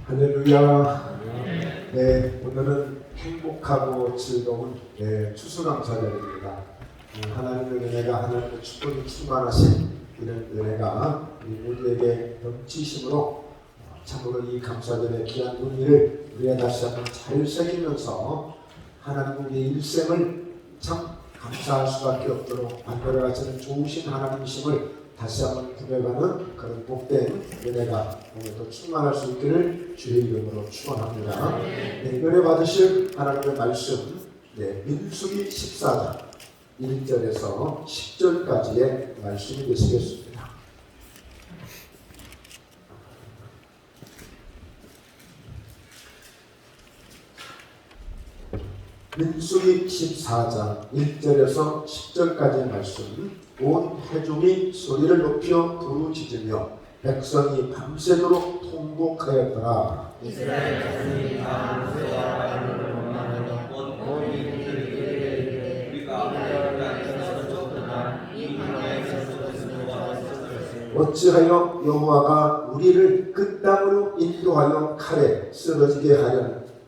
할렐루야. 네, 오늘은 행복하고 즐거운 추수감사절입니다. 하나님의 은혜가, 하나님의 축복이 충만하신 이런 은혜가 우리 모두에게 넘치심으로 참으로 이 감사절의 귀한 의미를 우리가 다시 한번 잘 새기면서 하나님 우리의 일생을 참 감사할 수밖에 없도록 만들어가시는 좋으신 하나님이심을 다시 한번 고백하는 그런 복된 은혜가 오늘도 충만할 수 있기를 주의 이름으로 축원합니다. 네, 은혜 받으실 하나님의 말씀, 민수기 14장 1절에서 10절까지의 말씀이 되시겠습니다. 민수기 14장 1절에서 10절까지의 말씀. 온 회중이 소리를 높여 부르짖으며 백성이 밤새도록 통곡하였더라. 이스라엘 자손이 다 모세와 아론을 원망하며 온 이들이 이르되 우리가 아브라함에게서 쫓거나 이 광야에서 쫓은 여호와가 있었으니 어찌하여 여호와가 우리를 그 땅으로 인도하여 칼에 쓰러지게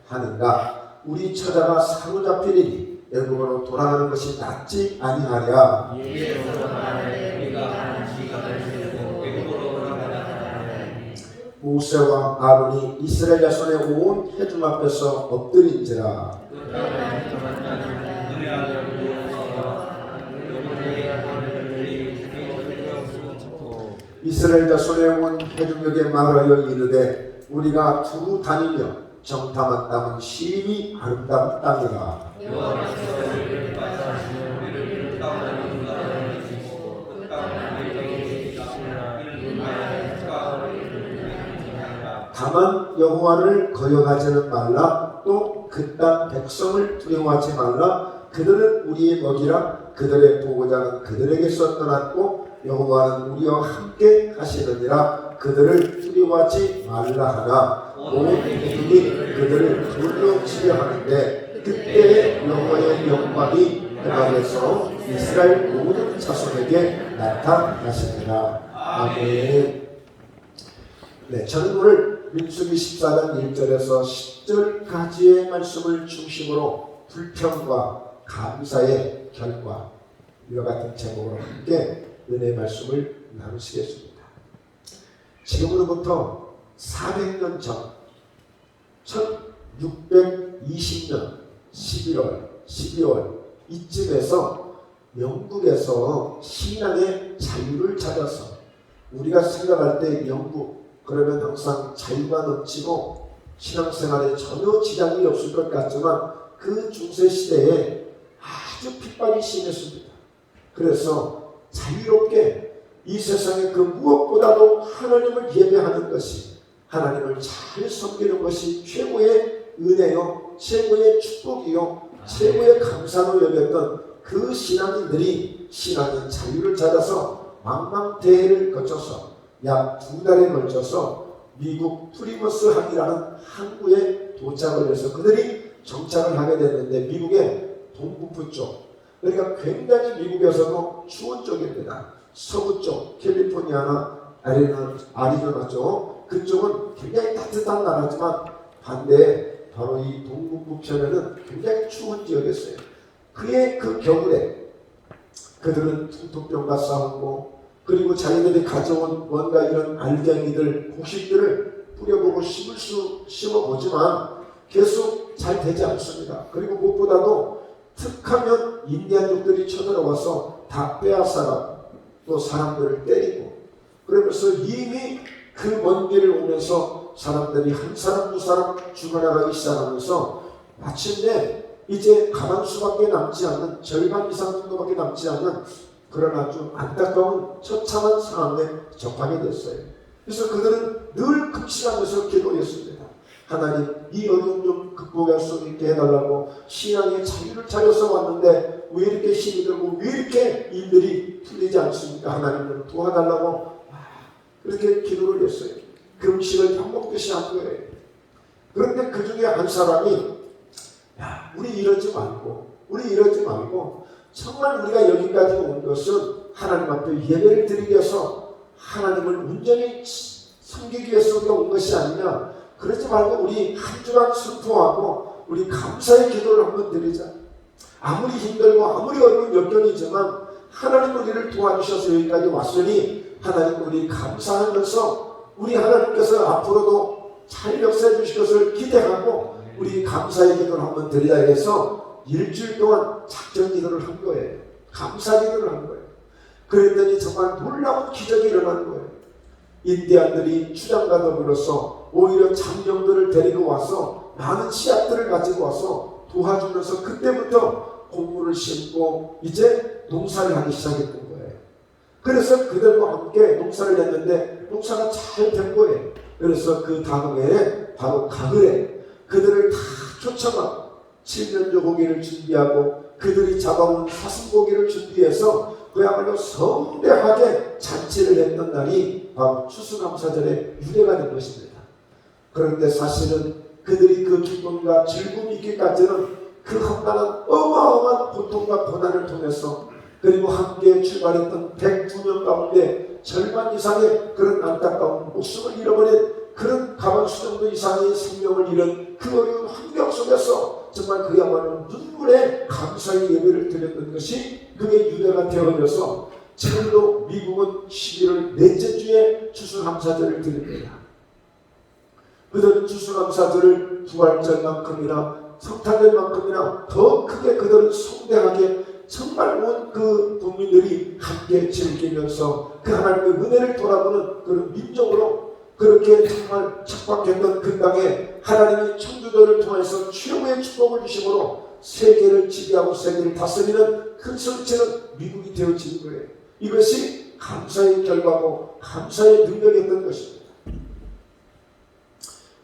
하는가? 우리 처자가 사로잡히리니 애굽으로 돌아가는 것이 낫지 아니하랴. 모세와 아론이 이스라엘 자손의 온 회중 앞에서 엎드린지라. 이스라엘 자손의 온 회중에게 말하여 이르되 우리가 두루 다니며 정탐한 땅은 심히 아름다운 땅이라. 다만 여호와를 거역하지는 말라. 또 그 땅 백성을 두려워하지 말라. 그들은 우리의 먹이라. 그들의 보호자는 그들에게서 떠났고 여호와는 우리와 함께 하시느니라. 그들을 두려워하지 말라 하나 온 회중이 그들을 둘러치려 하는데 그때에 여호와의 영광이 그날에서 이스라엘 모든 자손에게 나타나시니라. 아멘. 네, 저는 오늘 민수기 14장 1절에서 10절까지의 말씀을 중심으로 불평과 감사의 결과, 이와 같은 제목으로 함께 은혜의 말씀을 나누시겠습니다. 지금으로부터 400년 전 1620년 11월 12월 이쯤에서 영국에서 신앙의 자유를 찾아서, 우리가 생각할 때 영국 그러면 항상 자유가 넘치고 신앙생활에 전혀 지장이 없을 것 같지만 그 중세시대에 아주 핍박이 심했습니다. 그래서 자유롭게 이 세상에 그 무엇보다도 하나님을 예배하는 것이, 하나님을 잘 섬기는 것이 최고의 은혜요, 최고의 축복이요, 최고의 감사로 여겼던 그 신앙인들이 신앙의 자유를 찾아서 망망대해를 거쳐서 약 2달에 걸쳐서 미국 프리머스 항이라는 항구에 도착을 해서 그들이 정착을 하게 됐는데, 미국의 동북부 쪽, 그러니까 굉장히 미국에서도 추운 쪽입니다. 서부 쪽 캘리포니아나 아리조나 쪽, 그쪽은 굉장히 따뜻한 나라지만 반대에 바로 이 동북부 편에는 굉장히 추운 지역이었어요. 그의 그 겨울에 그들은 풍토병과 싸우고, 그리고 자기들이 가져온 뭔가 이런 알갱이들, 곡식들을 뿌려보고 심어보지만 계속 잘 되지 않습니다. 그리고 무엇보다도 툭하면 인디안족들이 쳐들어와서 다 빼앗아가 또 사람들을 때리고, 그러면서 이미 그 먼 길을 오면서 사람들이 한 사람 두 사람 죽어나가기 시작하면서 마침내 이제 가만 수밖에 남지 않는, 절반 이상 정도밖에 남지 않는 그런 아주 안타까운 처참한 상황에 접하게 됐어요. 그래서 그들은 늘 급식하면서 기도했습니다. 하나님, 이 어려움 좀 극복할 수 있게 해달라고. 신앙의 자유를 찾아서 왔는데 왜 이렇게 힘이 들고 왜 이렇게 일들이 풀리지 않습니까? 하나님을 도와달라고 그렇게 기도를 했어요. 금식을 반복듯이 한 거예요. 그런데 그 중에 한 사람이, 우리 이러지 말고 정말 우리가 여기까지 온 것은 하나님 앞에 예배를 드리기 위해서, 하나님을 온전히 섬기기 위해서 우리가 온 것이 아니냐. 그러지 말고 우리 한 주간 슬퍼하고 우리 감사의 기도를 한번 드리자. 아무리 힘들고 아무리 어려운 역경이지만 하나님 우리를 도와주셔서 여기까지 왔으니 하나님 우리 감사하면서 우리 하나님께서 앞으로도 잘 역사해 주실 것을 기대하고 우리 감사의 기도를 한번 드리자 해서 일주일 동안 작전 기도를 한 거예요. 감사 기도를 한 거예요. 그랬더니 정말 놀라운 기적이 일어난 거예요. 인디안들이 추장과 더불어서 오히려 장정들을 데리고 와서 많은 씨앗들을 가지고 와서 도와주면서 그때부터 곡물을 심고 이제 농사를 하기 시작했던 거예요. 그래서 그들과 함께 농사를 했는데 농사가 잘 된 거예요. 그래서 그 다음 해에 바로 가을에 그들을 다 초청하고 7년조 고기를 준비하고 그들이 잡아온 사슴고기를 준비해서 그야말로 성대하게 잔치를 했던 날이 바로 추수감사절의 유래가 된 것입니다. 그런데 사실은 그들이 그 기쁨과 즐거움이 있기까지는 그 한가한 어마어마한 고통과 고난을 통해서 그리고 함께 출발했던 102명 가운데 절반 이상의 그런 안타까운 목숨을 잃어버린 그런 가방수 정도 이상의 생명을 잃은 그 어려운 환경 속에서 정말 그야말로 눈물의 감사의 예배를 드렸던 것이 그게 유래가 되어져서 지금도 미국은 11월 넷째 주에 추수감사절을 드립니다. 그들은 추수감사절을 부활절만큼이나 성탄절만큼이나 더 크게 그들은 성대하게 정말 온 그 국민들이 함께 즐기면서 그 하나님의 은혜를 돌아보는 그런 민족으로 그렇게 정말 척박했던 그 땅에 하나님이 청주도를 통해서 최고의 축복을 주심으로 세계를 지배하고 세계를 다스리는 큰 성체는 미국이 되어진 거예요. 이것이 감사의 결과고 감사의 능력이었던 것입니다.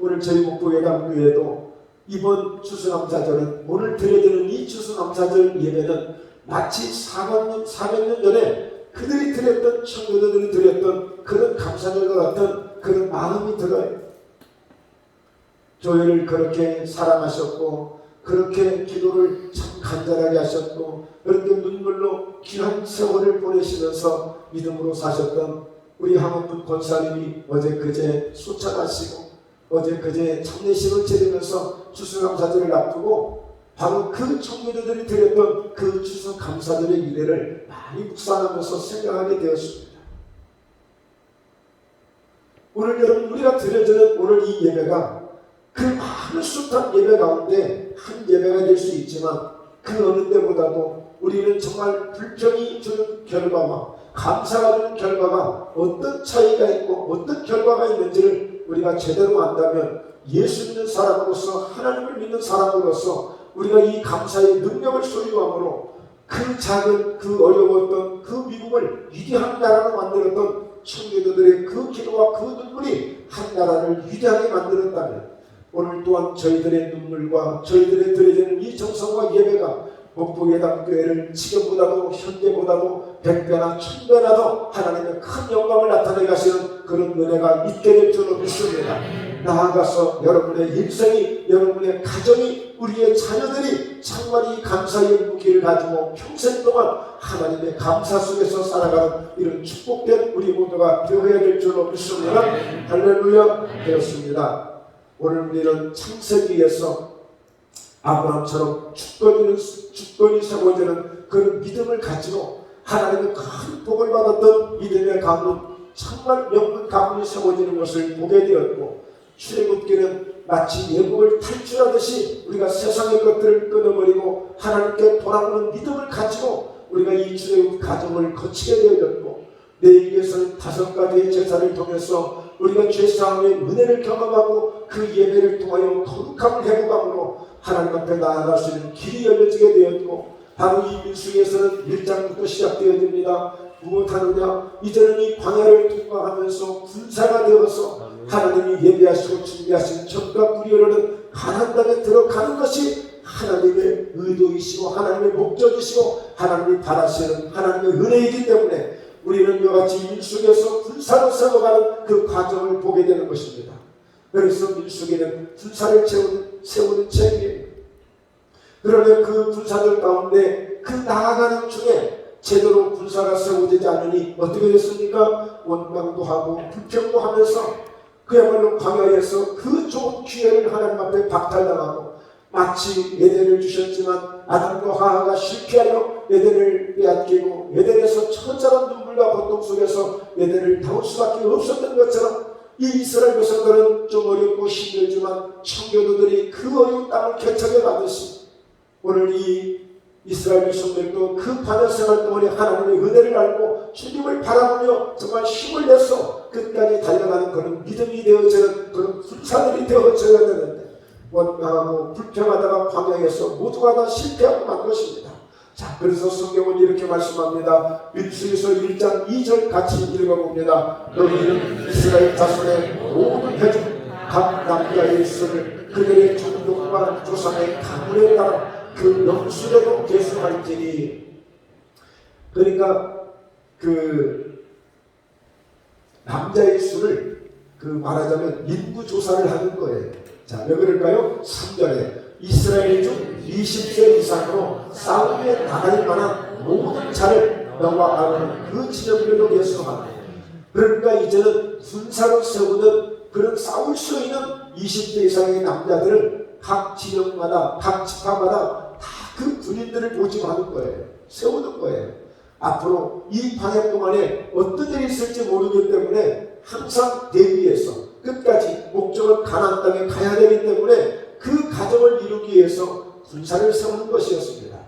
오늘 저희 목포예담교회도 이번 추수감사절은 오늘 드려지는 이 추수감사절 예배는 마치 400년 전에 그들이 드렸던 청교도들이 드렸던 그런 감사절과 같은 그런 마음이 들어요. 교회를 그렇게 사랑하셨고 그렇게 기도를 참 간절하게 하셨고 그렇게 눈물로 귀한 세월을 보내시면서 믿음으로 사셨던 우리 황원문 권사님이 어제 그제 수차하시고 어제 그제 장례식을 치르면서 추수감사절을 앞두고 바로 그 청교도들이 드렸던 그 추수감사절의 일례를 많이 묵상하면서 생각하게 되었습니다. 오늘 여러분 우리가 드려지는 오늘 이 예배가 그 많은 숱한 예배 가운데 한 예배가 될 수 있지만 그 어느 때보다도 우리는 정말 불평이 주는 결과와 감사가 주는 결과가 어떤 차이가 있고 어떤 결과가 있는지를 우리가 제대로 안다면 예수 믿는 사람으로서 하나님을 믿는 사람으로서 우리가 이 감사의 능력을 소유함으로 그 작은 그 어려웠던 그 미국을 위대한 나라로 만들었던 청교도들의 그 기도와 그 눈물이 한 나라를 위대하게 만들었다면 오늘 또한 저희들의 눈물과 저희들의 드려지는 이 정성과 예배가 목포예담교회를 지금보다도 현재보다도 100배나 1000배나 더 하나님의 큰 영광을 나타내 가시는 그런 은혜가 있게 될 줄로 믿습니다. 나아가서 여러분의 인생이 여러분의 가정이 우리의 자녀들이 정말 이 감사의 무기를 가지고 평생 동안 하나님의 감사 속에서 살아가는 이런 축복된 우리 모두가 되어야 될 줄로 믿습니다. 할렐루야 되었습니다. 오늘 우리는 창세기에서 아브라함처럼 주권이 세워지는 그런 믿음을 가지고 하나님의 큰 복을 받았던 믿음의 가문 정말 명문 가문이 세워지는 것을 보게 되었고 출애굽기는 마치 예복을 탈출하듯이 우리가 세상의 것들을 끊어버리고 하나님께 돌아오는 믿음을 가지고 우리가 이 출애굽 과정을 거치게 되어졌고 내일 위해서는 5가지의 제사를 통해서 우리가 죄사함의 은혜를 경험하고 그 예배를 통하여 거룩함을 회복함으로 하나님 앞에 나아갈 수 있는 길이 열려지게 되었고 바로 이 민수기에서는 1장부터 시작되어집니다. 무엇하느냐 이제는 이 광야를 통과하면서 군사가 되어서 하나님이 예비하시고 준비하신 젖과 꿀이 흐르는 가나안 땅에 들어가는 것이 하나님의 의도이시고 하나님의 목적이시고 하나님이 바라시는 하나님의 은혜이기 때문에 우리는 이와같이 민수기에서 군사로 세워가는 그 과정을 보게 되는 것입니다. 그래서 민수기는 군사를 세우는 책이에요. 그러면 그 군사들 가운데 그 나아가는 중에 제대로 군사가 세워지지 않으니 어떻게 됐습니까? 원망도 하고 불평도 하면서 그야말로 광야에서 그 좋은 기회를 하나님 앞에 박탈당하고 마치 에덴을 주셨지만 아담과 하와가 실패하여 에덴을 빼앗기고 에덴에서 처절한 눈물과 고통 속에서 에덴을 다올 수밖에 없었던 것처럼 이 이스라엘 백성들은 좀 어렵고 힘들지만 청교도들이 그 어려운 땅을 개척해 가듯이 오늘 이 이스라엘 백성들도 그 반역 생활 동안에 하나님의 은혜를 알고 주님을 바라보며 정말 힘을 내서 끝까지 달려가는 그런 믿음이 되어지는 그런 불사들이 되어져야 되는데 원망하고 불평하다가 광야에서 모두가 다 실패하고 만 것입니다. 자, 그래서 성경은 이렇게 말씀합니다. 민수기서 1장 2절 같이 읽어봅니다. 너희는 이스라엘 자손의 모든 회중 각 남자의 일서를 그들의 종족과 조상의 가문에 따라 그 명수대로 계승할지니. 그러니까 그 남자의 수를 그 말하자면 인구조사를 하는 거예요. 자, 왜 그럴까요? 3절에 이스라엘 중 20세 이상으로 싸움에 나갈 만한 모든 자를 너와 아론은 그 지역으로 계승하라. 그러니까 이제는 군사로 세우는 그런 싸울 수 있는 20세 이상의 남자들을 각 지역마다 각 지파마다 다 그 군인들을 모집하는 거예요. 세우는 거예요. 앞으로 이 방역 동안에 어떤 일이 있을지 모르기 때문에 항상 대비해서 끝까지 목적은 가나안 땅에 가야 되기 때문에 그 가정을 이루기 위해서 군사를 세우는 것이었습니다.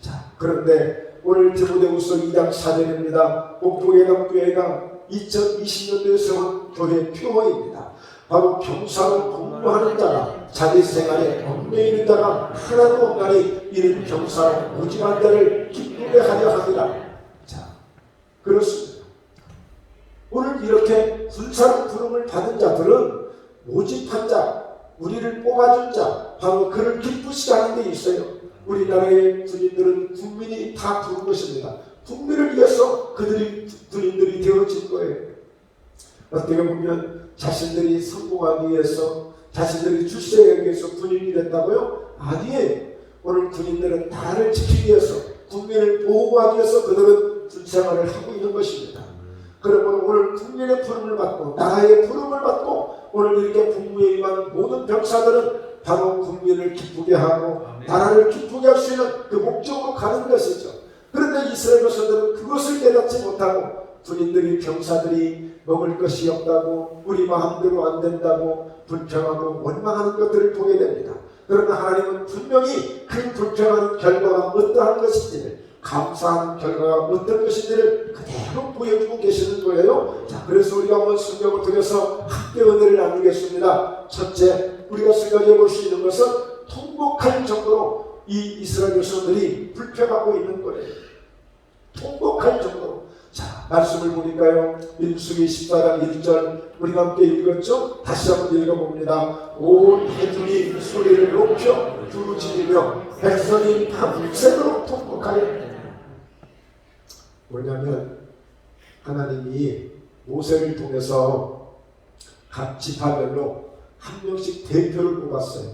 자, 그런데 오늘 디모데후서 2장 4절입니다. 목포예감교회가 2020년도에 세운 교회 표어입니다. 바로 병사로 공부하는 자가 자기 생활에 얽매이는 있는 자가 하나도 없나니 이는 병사로 모집한 자를 기쁘게 하려 합니다. 자, 그렇습니다. 오늘 이렇게 군사로 부름을 받은 자들은 모집한 자, 우리를 뽑아준 자, 바로 그를 기쁘시게 하는 데 있어요. 우리나라의 군인들은 국민이 다 부른 것입니다. 국민을 위해서 그들이 군인들이 되어진 거예요. 어떻게 보면 자신들이 성공하기 위해서, 자신들이 출세하기 위해서 군인이 됐다고요? 아니에요. 오늘 군인들은 나라를 지키기 위해서, 국민을 보호하기 위해서 그들은 군생활을 하고 있는 것입니다. 그러면 오늘 국민의 부름을 받고 나라의 부름을 받고 오늘 이렇게 복무에 임한 모든 병사들은 바로 국민을 기쁘게 하고 나라를 기쁘게 할 수 있는 그 목적으로 가는 것이죠. 그런데 이스라엘 백성들은 그것을 깨닫지 못하고 군인들이, 병사들이 먹을 것이 없다고, 우리 마음대로 안 된다고 불평하고 원망하는 것들을 보게 됩니다. 그러나 하나님은 분명히 그 불평하는 결과가 어떠한 것인지를, 감사하는 결과가 어떤 것인지를 그대로 보여주고 계시는 거예요. 자, 그래서 우리가 한번 성경을 통해서 함께 은혜를 나누겠습니다. 첫째, 우리가 생각해 볼 수 있는 것은 통곡할 정도로 이 이스라엘 백성들이 불평하고 있는 거예요. 통곡할 정도로. 자, 말씀을 보니까요, 민수기 14장 1절 우리가 함께 읽었죠? 다시 한번 읽어봅니다. 온 회중이 소리를 높여 부르짖으며 백성이 밤새도록 통곡하여. 뭐냐면 하나님이 모세를 통해서 각 지파별로 한 명씩 대표를 뽑았어요.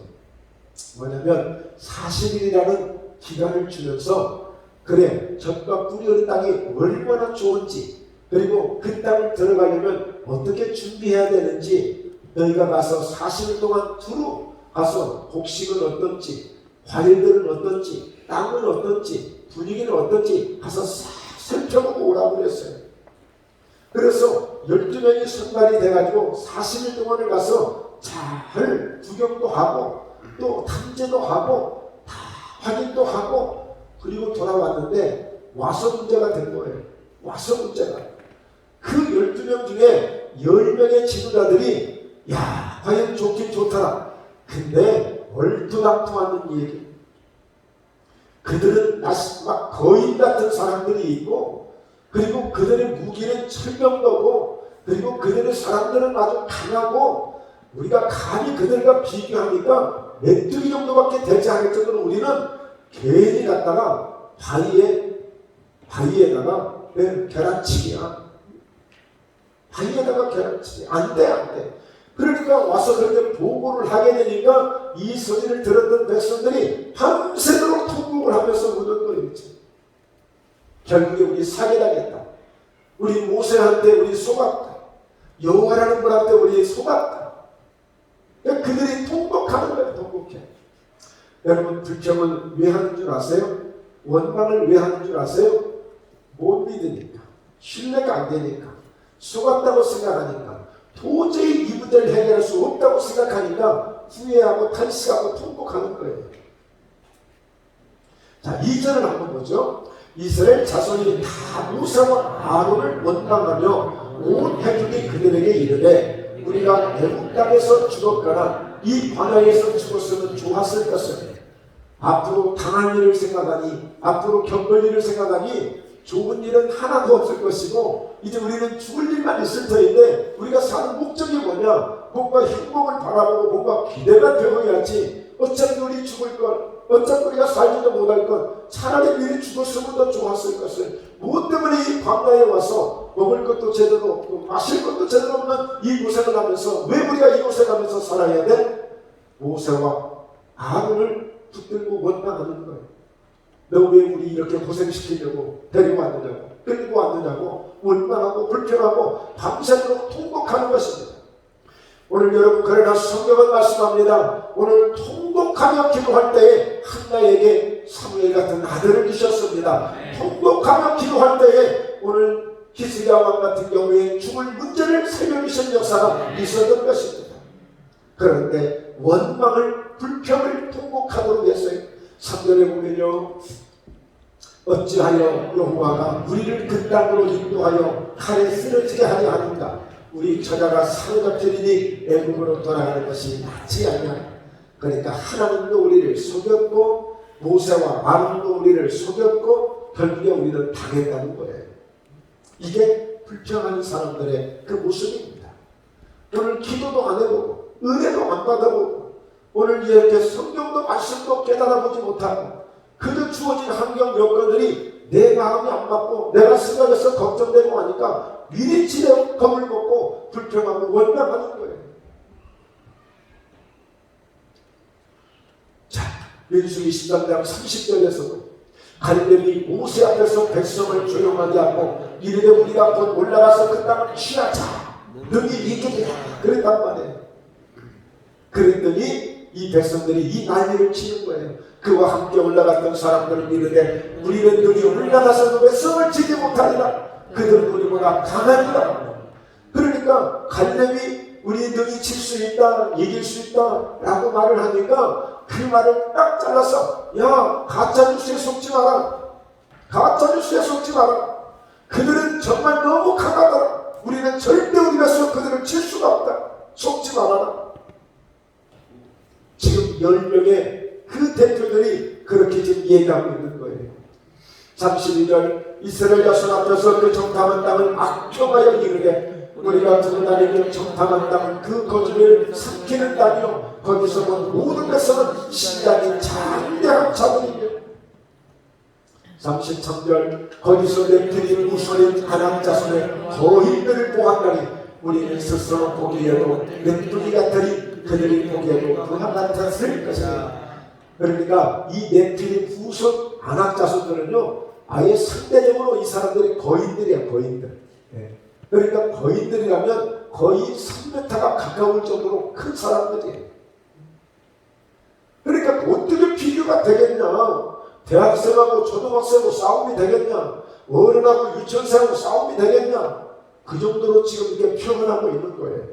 뭐냐면 40일이라는 기간을 주면서 그래, 젖과 꿀이 흐르는 땅이 얼마나 좋은지, 그리고 그 땅을 들어가려면 어떻게 준비해야 되는지 너희가 가서 40일 동안 두루 가서 곡식은 어떤지, 과일들은 어떤지, 땅은 어떤지, 분위기는 어떤지 가서 싹 살펴보고 오라고 그랬어요. 그래서 12명이 선발이 돼가지고 40일 동안을 가서 잘 구경도 하고 또 탐지도 하고 다 확인도 하고 그리고 돌아왔는데 와서 문제가 된 거예요. 와서 문제가. 그 12명 중에 10명의 지도자들이 야, 과연 좋긴 좋더라. 근데 얼토당토하는 얘기. 그들은 막 거인 같은 사람들이 있고, 그리고 그들의 무기는 철병거고, 그리고 그들의 사람들은 아주 강하고, 우리가 감히 그들과 비교하니까 메뚜기 정도밖에 되지 않을 정도로 우리는 괜히 갔다가 바위에다가 계란치기야. 바위에다가 계란치기. 안 돼. 그러니까 와서 그렇게 보고를 하게 되니까 이 소리를 들었던 백성들이 밤새도록 통곡을 하면서 우는 거였지. 결국에 우리 사기당했다. 우리 모세한테 우리 속았다. 여호와라는 분한테 우리 속았다. 그러니까 그들이 통곡하는 거예요. 통곡해. 여러분 불평을 왜 하는 줄 아세요? 원망을 왜 하는 줄 아세요? 못 믿으니까, 신뢰가 안 되니까, 속았다고 생각하니까, 도저히 이 문제를 해결할 수 없다고 생각하니까 후회하고 탄식하고 통곡하는 거예요. 자, 2절을 한번 보죠. 이스라엘 자손이 다 모세와 아론을 원망하며 온 회중이 그들에게 이르되 우리가 애굽 땅에서 죽었거나 이 광야에서 죽었으면 좋았을 것을, 앞으로 당할 일을 생각하니, 앞으로 겪을 일을 생각하니 좋은 일은 하나도 없을 것이고 이제 우리는 죽을 일만 있을 터인데 우리가 사는 목적이 뭐냐? 뭔가 행복을 바라보고 뭔가 기대가 되어야지. 어차피 우리 죽을 것, 어차피 우리가 살지도 못할 것, 차라리 미리 죽었으면 더 좋았을 것을, 무엇 때문에 이 광야에 와서 먹을 것도 제대로 없고 마실 것도 제대로 없는 이 고생을 하면서 왜 우리가 이 고생하면서 살아야 돼? 모세와 아론을 붙들고 원망하는 거예요. 너 왜 우리 이렇게 고생시키려고 데리고 왔느냐고, 끌고 왔느냐고 원망하고 불평하고 밤새도록 통곡하는 것입니다. 오늘 여러분, 그러나 성경은 말씀합니다. 오늘 통곡하며 기도할 때에 한나에게 사무엘 같은 아들을 주셨습니다. 통곡하며 기도할 때에 오늘 히스기야 왕 같은 경우에 죽을 문제를 살려주신 역사가 있었던 것입니다. 그런데 원망을, 불평을 통곡하도록 했어요. 3절에 보면요, 어찌하여 여호와가 우리를 그 땅으로 인도하여 칼에 쓰러지게 하려 하는가? 우리 처자가 사로잡히리니 애굽으로 돌아가는 것이 낫지 않냐? 그러니까 하나님도 우리를 속였고 모세와 아론도 우리를 속였고 결국에 우리는 당했다는 거예요. 이게 불평하는 사람들의 그 모습입니다. 오늘 기도도 안 해보고 은혜도 안 받아보고 오늘 이렇게 성경도 말씀도 깨달아보지 못하고 그저 주어진 환경 여건들이 내 마음이 안 맞고 내가 생각해서 걱정되고 하니까 미리 지레 겁을 먹고 불평하고 원망하는 거예요. 자, 민수기 13장 30절에서도 갈렙이 모세 앞에서 백성을 조용하게 하고 이르되 우리가 곧 올라가서 그 땅을 취하자 능히 있게 되라 그랬단 말이에요. 그랬더니 이 백성들이 이 난리를 치는 거예요. 그와 함께 올라갔던 사람들은 이르되 우리는 능히 올라가서 백성을 치지 못하리라. 그들은 우리보다 강하니라. 그러니까 갈렙이 우리 능히 칠 수 있다, 이길 수 있다 라고 말을 하니까 그 말을 딱 잘라서 야, 가짜뉴스에 속지 마라. 가짜뉴스에 속지 마라. 그들은 정말 너무 강하더라. 우리는 절대 우리가 그들을 칠 수가 없다. 속지 말아라. 지금 10명의 그 대표들이 그렇게 지금 얘기하고 있는 거예요. 32절 이스라엘 자손 앞에서 그 정탐한 땅을 악평하여 이르되 우리가 두고 다니며 정탐한 땅은 그 거주를 삼키는 땅이요 거기서 본 모든 백성은 신장이 장대한 자들이며 33절 거기서 nephilim 우소린 아낙 자손의 거인들을 보았다니 우리는 스스로 보기에도 넷두기 같으니 그들이 보기에도 그와 같았을 것이다. 그러니까 이 nephilim 우소 아낙 자손들은요 아예 상대적으로 이 사람들이 거인들이야. 거인들. 그러니까 거인들이라면 거의 3m가 가까울 정도로 큰 사람들이에요. 그러니까 어떻게 비교가 되겠냐. 대학생하고 초등학생하고 싸움이 되겠냐. 어른하고 유치원생하고 싸움이 되겠냐. 그 정도로 지금 이게 표현하고 있는 거예요.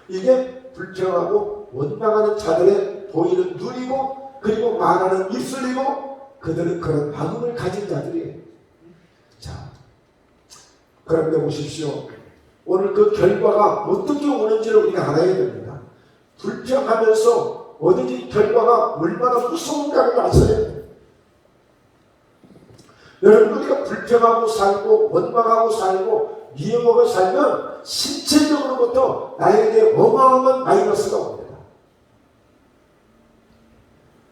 이게 불평하고 원망하는 자들의 보이는 눈이고 그리고 말하는 입술이고 그들은 그런 마음을 가진 자들이에요. 자, 그런데 보십시오. 오늘 그 결과가 어떻게 오는지를 우리가 알아야 됩니다. 불평하면서 얻어진 결과가 얼마나 무서운가를 아셔야 돼요. 여러분, 우리가 불평하고 살고 원망하고 살고 미움하고 살면 신체적으로부터 나에게 어마어마한 마이너스가 옵니다.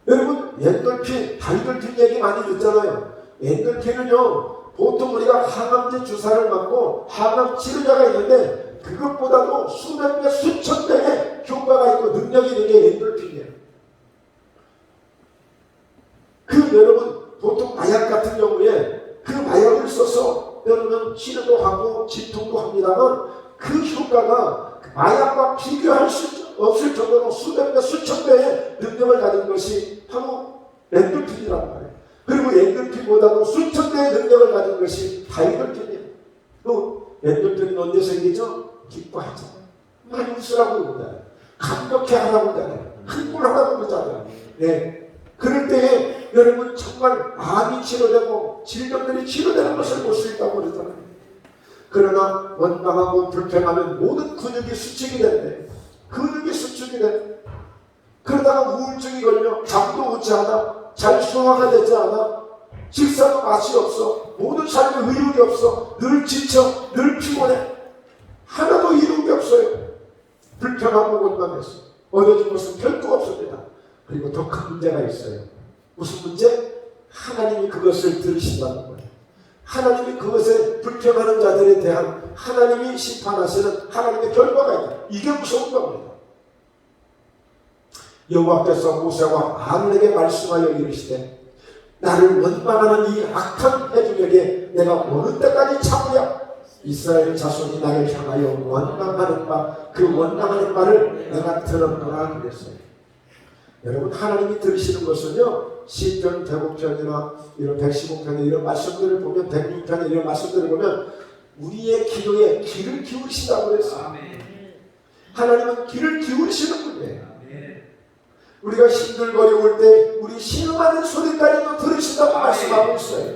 여러분, 엔돌핀, 다이돌핀 얘기 많이 듣잖아요. 엔돌핀은요 보통 우리가 항암제 주사를 맞고 항암 치료제가 있는데 그것보다도 수백 배, 수천 배의 효과가 있고 능력이 있는 게 엔돌핀이에요. 그 여러분 보통 마약 같은 경우에 그 마약을 써서 여러분 치료도 하고 진통도 합니다만 그 효과가 없을 정도로 수백 배, 수천 배의 능력을 가진 것이 바로 엔돌핀이란 말이에요. 그리고 엔돌핀보다도 수천 배의 능력을 가진 것이 다이돌핀이에요. 또 엔돌핀은 언제 생기죠? 기뻐하죠. 많이 웃으라고 그러잖아요. 감격해 하라고 그러잖아요. 흥분하라고 그러잖아요. 네. 그럴 때에 여러분 정말 암이 치료되고 질병들이 치료되는 것을 볼 수 있다고 그러잖아요. 그러나 원망하고 불평하면 모든 근육이 수축이 된대. 근육이 수축이 돼. 그러다가 우울증이 걸려 잠도 오지 않아. 잘 소화가 되지 않아. 식사도 맛이 없어. 모든 삶에 의욕이 없어. 늘 지쳐. 늘 피곤해. 하나도 이루는 게 없어요. 불평하고 원망해서 얻어진 것은 별거 없습니다. 그리고 더 큰 문제가 있어요. 무슨 문제? 하나님이 그것을 들으신다는 거예요. 하나님이 그것에 불평하는 자들에 대한 하나님이 심판하시는 하나님의 결과가 있다. 이게 무서운 겁니다. 여호와께서 모세와 아론에게 말씀하여 이르시되 나를 원망하는 이 악한 회중에게 내가 어느 때까지 참으랴. 이스라엘 자손이 나를 향하여 원망하는 바, 그 원망하는 바를 내가 들었노라 그랬어요. 여러분 하나님이 들으시는 것은요, 시편 105편이나 이런 115편의 이런 말씀들을 보면, 106편의 이런 말씀들을 보면 우리의 기도에 귀를 기울이시다고 그랬어요. 하나님은 귀를 기울이시는 분이에요. 우리가 힘들거려 올 때 우리 신음하는 소리까지도 들으신다고 말씀하고 있어요.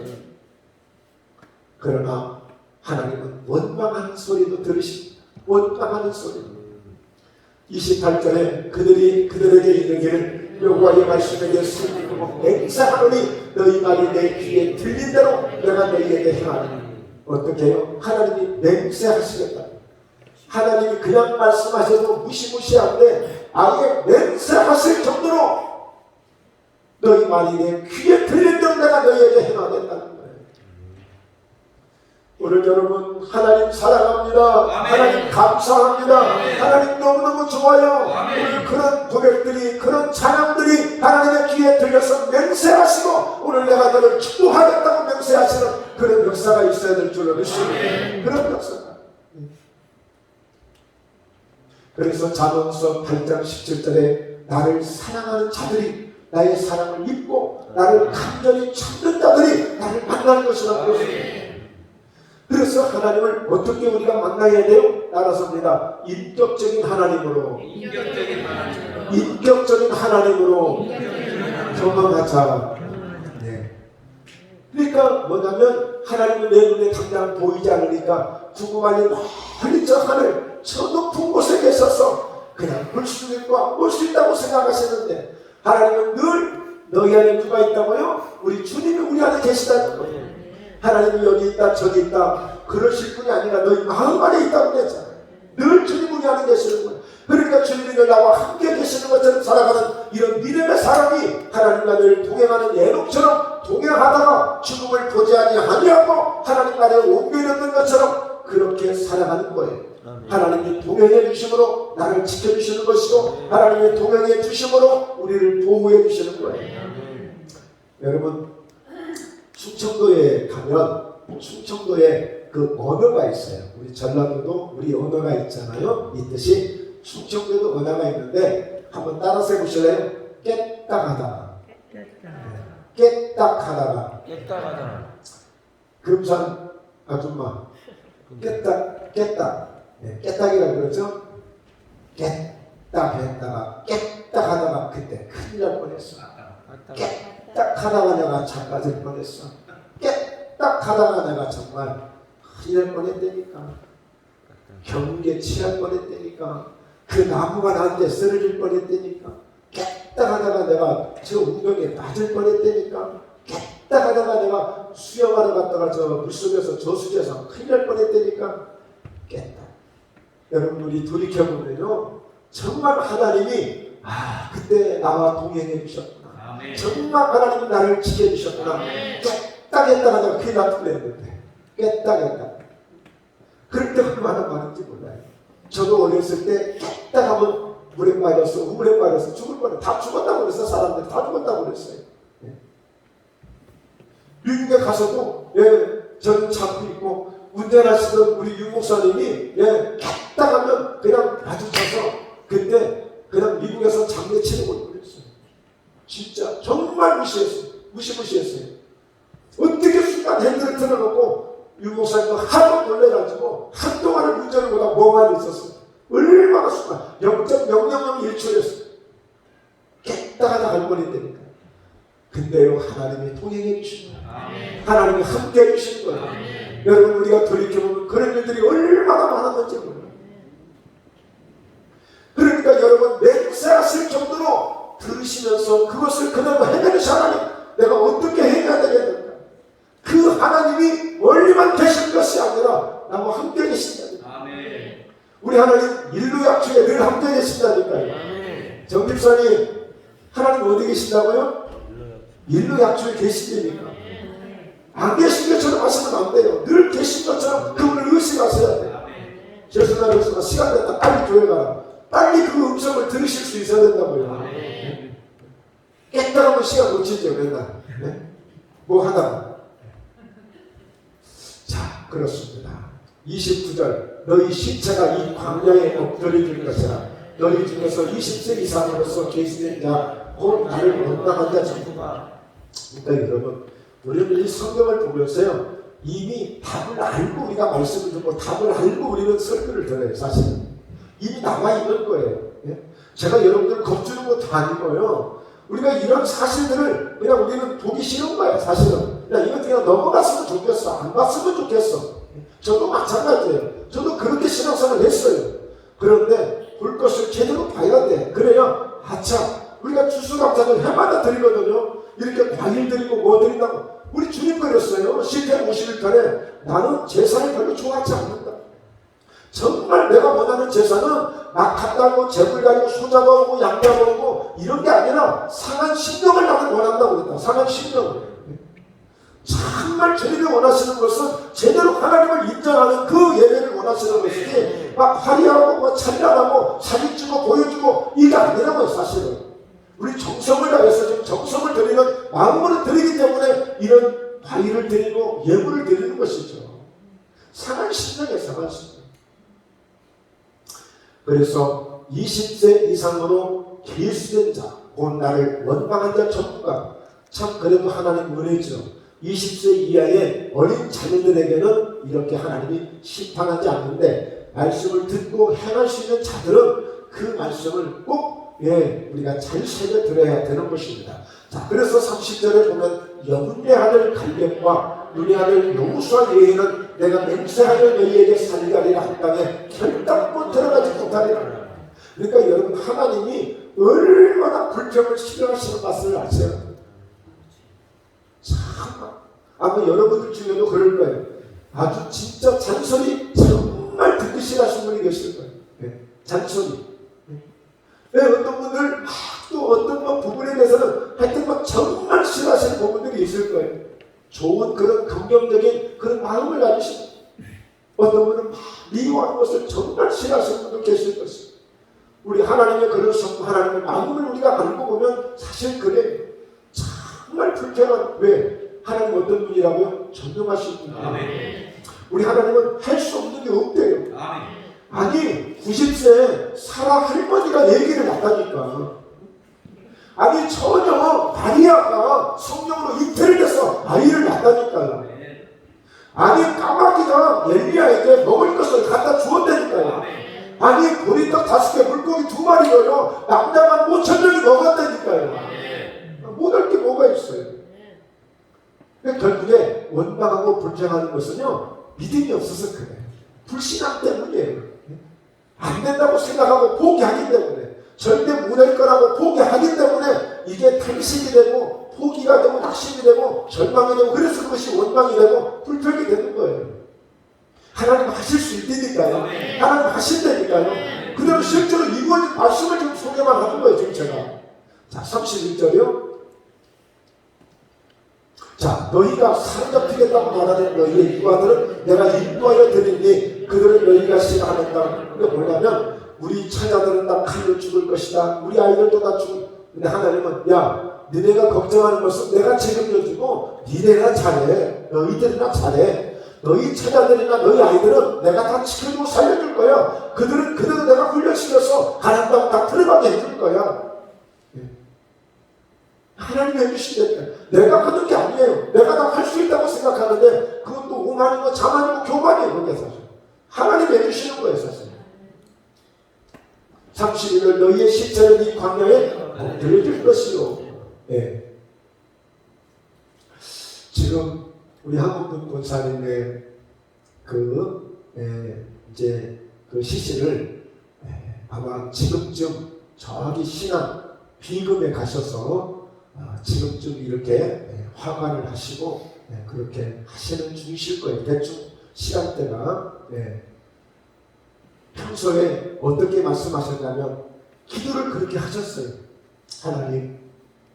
그러나 하나님은 원망하는 소리도 들으십니다. 원망하는 소리. 28절에 그들에게 이르기를 여호와의 말씀에게 순종하고 맹세하노니 너희 말이 내 귀에 들린 대로 내가 너희에게 행하노니. 어떻게 해요? 하나님이 맹세하시겠다. 하나님이 그냥 말씀하셔도 무시무시한데 아예 맹세하실 정도로 너희 말이 내 귀에 들린 대로 내가 너희에게 행하겠다는 거예요. 오늘 여러분 하나님 사랑합니다. 아멘. 하나님 감사합니다. 아멘. 하나님 너무너무 좋아요. 오늘 그런 고백들이, 그런 찬양들이 하나님의 귀에 들려서 맹세하시고 오늘 내가 너를 축복하겠다고 맹세하시는 그런 역사가 있어야 될 줄로 믿습니다. 그런 역사가. 그래서 잠언서 8장 17절에 나를 사랑하는 자들이 나의 사랑을 입고 나를 간절히 찾는 자들이 나를 만날 것이라고 했습니다. 그래서 하나님을 어떻게 우리가 만나야 돼요? 따라서입니다. 인격적인 하나님으로 경험하자. 네. 그러니까 뭐냐면 하나님은 내 눈에 당장 보이지 않으니까 구구만이 멀리 저 하늘 저 높은 곳에 계셔서 그냥 볼 수 있고 안 볼 수 있다고 생각하시는데 하나님은 늘 너희 안에 누가 있다고요? 우리 주님이 우리 안에 계시다는 거예요. 하나님이 여기 있다 저기 있다 그러실 분이 아니라 너희 마음 안에 있다고 그랬잖아요. 늘 주님 우리 안에 계시는 거예요. 그러니까 주님이 늘 나와 함께 계시는 것처럼 살아가는 이런 믿음의 사람이 하나님과 늘 동행하는 에녹처럼 동행하다가 죽음을 보지 아니하고 하나님 나라에 옮겨 있는 것처럼 그렇게 살아가는 거예요. 하나님이 동행해 주심으로 나를 지켜주시는 것이고 하나님이 동행해 주심으로 우리를 보호해 주시는 거예요. 여러분 충청도에 가면 충청도에 그 언어가 있어요. 우리 전라도도 우리 언어가 있잖아요. 이 뜻이 충청도도 언어가 있는데 한번 따라서 해보실래요? 깨딱하다. 깨딱하다가 금산 아줌마 깨딱 네, 깨딱이라고 그러죠? 깨딱했다가 깨딱하다가 그때 큰일 날 뻔했어. 깨딱하다가 내가 자빠질 뻔했어. 깨딱하다가 내가 정말 큰일 날 뻔했다니까. 경계 취할 뻔했다니까. 그 나무가 나한테 쓰러질 뻔했다니까. 깨딱하다가 내가 저 운동에 빠질 뻔했다니까. 깨딱하다가 내가 수영하러 갔다가 저 물속에서 저수지에서 큰일 날 뻔했다니까. 깨딱. 여러분 우리 돌이켜보면요 정말 하나님이 그때 나와 동행해 주셨구나. 아멘. 정말 하나님이 나를 지켜주셨구나. 깨딱했다가 내가 큰일 날 뻔했는데 깨딱했다. 그럴 때 얼마나 많은지 몰라요. 저도 어렸을 때 깨딱하면 물에 빠졌어 우물에 빠졌어 죽을 뻔해. 다 죽었다고 그랬어. 사람들 다 죽었다고 그랬어요. 미국에 가서도 저는 잡고 있고 운전하시던 우리 유 목사님이 깨딱하면 그냥 마주쳐서 그때 그냥 미국에서 장례치는 걸 그랬어요. 진짜 정말 무시했어요. 무시했어요. 어떻게 순간 핸들을 틀어놓고 유목사님도 하도 놀래가지고 한동안을 운전을 보다 멍하니 있었어요. 얼마나 순간 0.00001초였어요. 깨딱하다 갈 뻔했다니까. 근데요, 하나님이 동행해 주신 거예요. 하나님이 함께 해 주신 거예요. 여러분, 우리가 돌이켜보면 그런 일들이 얼마나 많았는지 몰라요. 그러니까 여러분, 맹세하실 정도로 들으시면서 그것을 그대로 해내는 하나님, 내가 어떻게 해야 되겠는가? 그 하나님이 멀리만 계신 것이 아니라 나와 함께 계신다니까. 우리 하나님 일루약초에 늘 함께 계신다니까요. 정집사님, 하나님 어디 계신다고요? 일루약초에 계시다니까. 안 계신 것처럼 하시면 안 돼요. 늘 계신 것처럼 그분을 의식하셔야 돼요. 죄송합니다. 시간 됐다. 빨리 교회 가라. 빨리 그 음성을 들으실 수 있어야 된다고요. 깨끗하면 시간 놓치죠, 맨날. 네? 뭐 하다가. 자, 그렇습니다. 29절. 너희 신체가 이 광야에 엎드려질 것이라. 너희 중에서 20세 이상으로서 계시는 자, 곧 나를 원망한 자 전부가. 그러니까 여러분, 우리는 이 성경을 보면서요, 이미 답을 알고 우리가 말씀을 듣고 답을 알고 우리는 설교를 들어요. 사실은 이미 나와 있는 거예요. 예? 제가 여러분들 겁주는 것도 아니고요. 우리가 이런 사실들을 그냥 우리는 보기 싫은 거예요. 사실은 이거 그냥 넘어갔으면 좋겠어. 안 봤으면 좋겠어. 저도 마찬가지예요. 저도 그렇게 신앙생활을 했어요. 그런데 볼 것을 제대로 봐야 돼. 그래요. 아참, 우리가 추수감사절 해마다 드리거든요. 이렇게 과일 드리고 뭐 드린다고. 우리 주님 그랬어요. 시편 51편에 나는 제사를 별로 좋아하지 않는다. 정말 내가 원하는 제사는 막 갖다고 재물 가지고 소 잡아오고 양 잡아오고 이런 게 아니라 상한 심령을 나는 원한다고 그랬다. 상한 심령을. 정말 주님이 원하시는 것은 제대로 하나님을 인정하는 그 예배를 원하시는 것이지 막 화려하고 막 찬란하고 사진 찍고 보여주고 이게 아니라고요. 사실은 우리 정성을 다해서 지금 정성을 드리는 마음으로 드리기 때문에 이런 과일을 드리고 예물을 드리는 것이죠. 상한 심령이에요. 상한 심령. 그래서 20세 이상으로 계수된 자, 곧 나를 원망한 자 전부가 참 그래도 하나님 은혜죠. 20세 이하의 어린 자녀들에게는 이렇게 하나님이 심판하지 않는데 말씀을 듣고 행할 수 있는 자들은 그 말씀을 꼭 우리가 잘 새겨 들어야 되는 것입니다. 자, 그래서 30절에 보면 여분의 아들 갈렙과 눈의 아들 여호수아 예언은 내가 맹세하여 너희에게 살리가리라 한 땅에 결단코 들어가지 못하리라. 그러니까 여러분, 하나님이 얼마나 불평을 싫어하시는 맛을 아세요? 참, 아마 여러분들 중에도 그럴 거예요. 아주 진짜 잔소리 정말 듣기 싫어하시는 분이 계실 거예요. 네, 잔소리. 네, 어떤 분들 또 어떤 부분에 대해서는 하여튼 정말 싫어하시는 부분들이 있을 거예요. 좋은 그런 긍정적인 그런 마음을 가지시고 어떤 분은 미워하는 것을 정말 싫어하시는 분도 계실 것이에요. 우리 하나님의 그런 성품, 하나님의 마음을 우리가 알고 보면 사실 그래 정말 불편한. 왜? 하나님 어떤 분이라고요? 전능하신 분이에요. 우리 하나님은 할 수 없는 게 없대요. 아니 90세 사라 할머니가 얘기를 했다니까. 아니 처녀 마리아가 성령으로 잉태를 해서 아이를 낳았다니까요. 아니 까마귀가 엘리야에게 먹을 것을 갖다 주었다니까요. 아니 보리떡 5개 물고기 2마리로요 남자만 5,000명이 먹었다니까요. 못할 게 뭐가 있어요. 결국에 원망하고 불평하는 것은요 믿음이 없어서 그래요. 불신앙 때문이에요. 안 된다고 생각하고 포기하기 때문에, 절대 못할 거라고 포기하기 때문에 이게 탄식이 되고 포기가 되고 낙심이 되고 절망이 되고, 그래서 그것이 원망이 되고 불평이 되는 거예요. 하나님 하실 수 있다니까요. 하나님 하신다니까요. 그대로 실제로 이루어진 말씀을 지금 소개만 하는 거예요. 지금 제가. 자, 31절이요. 자, 너희가 사로잡히겠다고 말하는 너희의 유아들은 내가 인도하여 드리니 그들은 너희가 싫어하는다. 그게 뭐냐면 우리 처자들은 다 칼로 죽을 것이다. 우리 아이들도 다 죽을. 근데 하나님은 야, 너네가 걱정하는 것은 내가 책임져주고 니네가 잘해. 너희들이나 잘해. 너희 처자들이나 너희 아이들은 내가 다 지켜주고 살려줄 거야. 그들은 그대로 내가 훈련시켜서 가난 땅 다 들어가게 해줄 거야. 시체는 이 광야에 엎드려질 것이요. 예. 지금 우리 한국분 권사님의 이제 그 시신을 아마 지금쯤 저기 신안 비금에 가셔서 지금쯤 이렇게 화관을 하시고 그렇게 하시는 중이실 거예요. 대충 시간대가. 평소에 어떻게 말씀하셨냐면 기도를 그렇게 하셨어요. 하나님,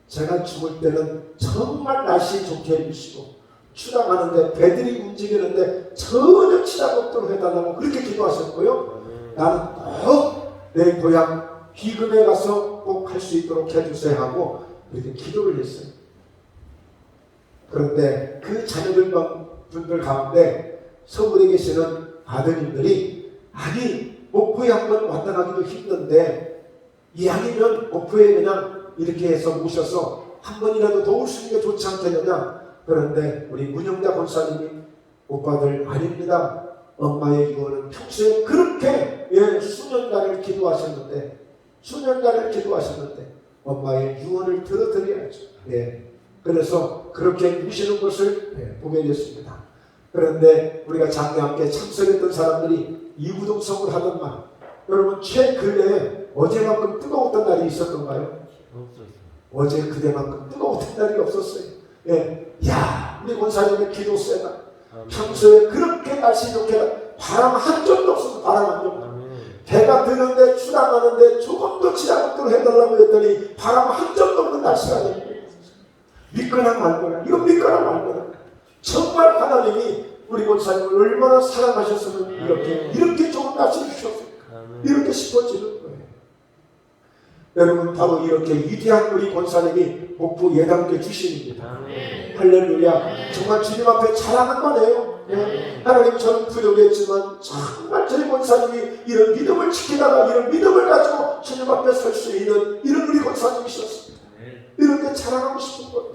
제가 죽을 때는 정말 날씨 좋게 해주시고 추락하는데 배들이 움직이는데 전혀 치락 없도록 해달라고 그렇게 기도하셨고요. 나는 꼭 내 고향 비금에 가서 꼭 할 수 있도록 해주세요 하고 그렇게 기도를 했어요. 그런데 그 자녀들 가운데 서울에 계시는 아드님들이 아니 목포에 한번 왔다 가기도 힘든데 이왕이면 목포에 그냥 이렇게 해서 모셔서 한 번이라도 도울 수 있는 게 좋지 않겠느냐. 그런데 우리 문영자 권사님이 오빠들 아닙니다. 엄마의 유언은 평소에 그렇게 수년간을 기도하셨는데 엄마의 유언을 들어드려야죠. 그래서 그렇게 모시는 것을 보게 됐습니다. 그런데 우리가 장례 함께 참석했던 사람들이 이구동성을 하던 말, 여러분 최근에 어제만큼 뜨거웠던 날이 있었던가요? 어제 그대만큼 뜨거웠던 날이 없었어요. 야, 우리 권사님의 기도 세다. 평소에 그렇게 날씨 좋게 바람 한 점도 없어서 바람 한 점도. 배가 드는데 추락하는데 조금도 지장 없도록 해달라고 했더니 바람 한 점도 없는 날씨가 됩니다. 믿거나 말거나, 이거 믿거나 말거나. 정말 하나님이 우리 권사님을 얼마나 사랑하셨으면 이렇게 좋은 날씨를 주셨을까. 이렇게 싶어지는 거예요. 여러분, 바로 이렇게 위대한 우리 권사님이 목포 예당교 주신입니다. 할렐루야. 정말 주님 앞에 자랑한 거네요. 하나님, 저는 부족했지만 정말 저희 권사님이 이런 믿음을 지키다가 이런 믿음을 가지고 주님 앞에 설 수 있는 이런 우리 권사님이셨습니다. 이렇게 자랑하고 싶은 거예요.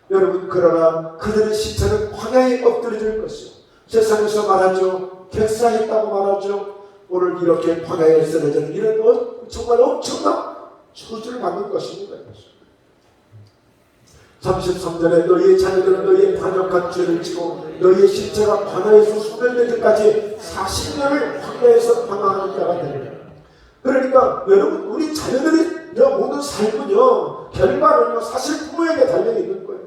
여러분, 그러나 그들의 시체는 광야에 엎드려질 것이요. 세상에서 말하죠. 객사했다고 말하죠. 오늘 이렇게 광야에 쓰러지는 이런 정말 엄청난 저주를 받는 것입니다. 33절에 너희의 자녀들은 너희의 반역한 죄를 지고 너희의 시체가 광야에서 소멸되기까지 40년을 광야에서 방황하는 자가 되리라. 그러니까 여러분, 우리 자녀들의 모든 삶은요, 결과는요, 사실 부모에게 달려있는 거예요.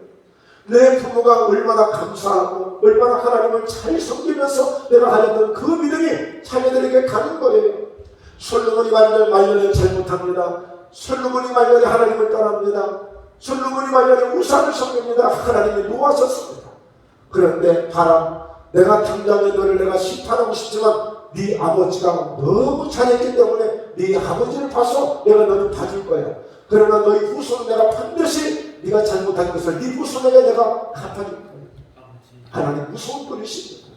내 부모가 얼마나 감사하고 얼마나 하나님을 잘 섬기면서 내가 하였던 그 믿음이 자녀들에게 가는 거예요. 솔로몬이 말년에 잘못합니다. 솔로몬이 말년에 하나님을 떠납니다. 솔로몬이 말년에 우상을 섬깁니다. 하나님이 노하셨습니다. 그런데 봐라, 내가 당장에 너를 내가 심판하고 싶지만 네 아버지가 너무 잘했기 때문에 네 아버지를 봐서 내가 너를 봐줄 거야. 그러나 너희 후손은 내가 반드시 네가 잘못한 것을 네 후손에게 내가 갚아줄 거야. 하나님 무서운 분이십니다.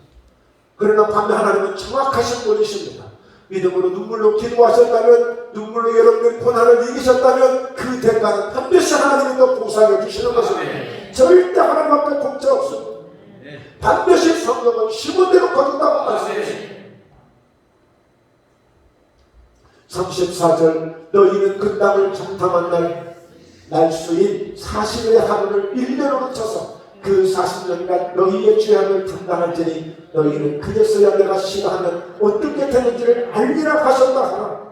그러나 반면 하나님은 정확하신 분이십니다. 믿음으로 눈물로 기도하셨다면, 눈물로 여러분의 고난을 이기셨다면 그 대가는 반드시 하나님이 더 보상해 주시는 것입니다. 절대 하나님 앞에 공짜 없습니다. 반드시 성경은 심은 대로 거둔다고 말씀하십니다. 34절 너희는 그 땅을 정탐한 날수인 40일의 하루를 1년으로 쳐서 그 40년간 너희의 죄악을 담당할지니 너희는 그제서야 내가 싫어하면 어떻게 되는지를 알리라 하셨다 하라.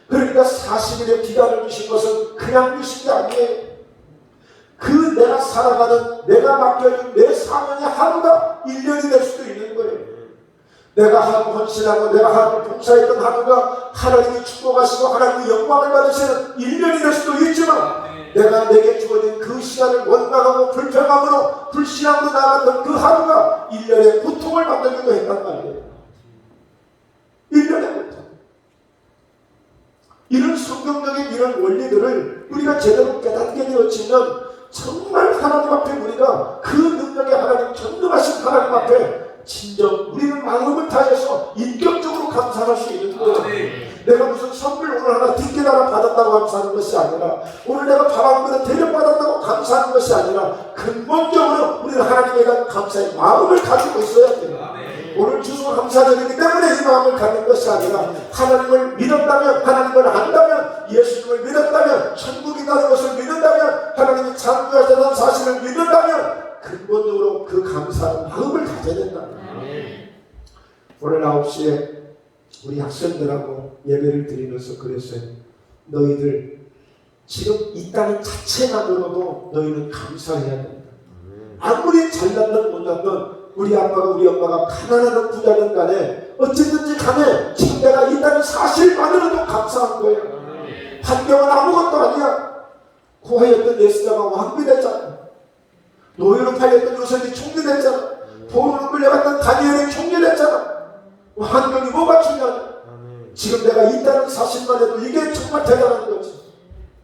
그러니까 40일의 기간을 주신 것은 그냥 주신 게 아니에요. 그 내가 살아가는, 내가 맡겨진 내 사명의 하루가 1년이 될 수도 있는 거예요. 내가 하루 헌신하고 내가 하루 봉사했던 하루가 하나님이 축복하시고 하나님이 영광을 받으시는 1년이 될 수도 있지만, 내가 내게 주어진 그 시간을 원망하고 불평함으로 불신함으로 나갔던 그 하루가 1년의 고통을 만들기도 했단 말이에요. 1년의 고통. 이런 성경적인 이런 원리들을 우리가 제대로 깨닫게 되어지면 정말 하나님 앞에 우리가 그 능력의 하나님, 전능하신 하나님 앞에 진정 우리는 마음을 다해서 인격적으로 감사할 수 있는 거예요. 내가 무슨 선물 오늘 하나 뒷길 하나 받았다고 감사하는 것이 아니라, 오늘 내가 밥 한 그릇 대접받았다고 감사하는 것이 아니라, 근본적으로 우리는 하나님에 대한 감사의 마음을 가지고 있어야 돼요. 오늘 주소 감사드리기 때문에 이 마음을 갖는 것이 아니라 하나님을 믿었다면, 하나님을 안다면, 예수님을 믿었다면, 천국이 있다는 것을 믿는다면, 하나님이 창조하셨다는 사실을 믿는다면 근본적으로 그 감사한 마음을 가져야 된다. 오늘 9시에 우리 학생들하고 예배를 드리면서 그랬어요. 너희들 지금 있다는 자체만으로도 너희는 감사해야 된다. 아무리 잘났든 못났든 우리 아빠가 우리 엄마가 가난하든 부자든 간에 어쨌든지 간에 지금 내가 있다는 사실만으로도 감사한 거예요. 환경은 아무것도 아니야. 고아였던 예수자가 왕비 됐잖아. 노예로 팔렸던 요셉이 총리 됐잖아. 포로로 끌려갔던 다니엘이 총리 됐잖아. 환경이 뭐가 중요하냐. 지금 내가 있다는 사실만 해도 이게 정말 대단한 거지.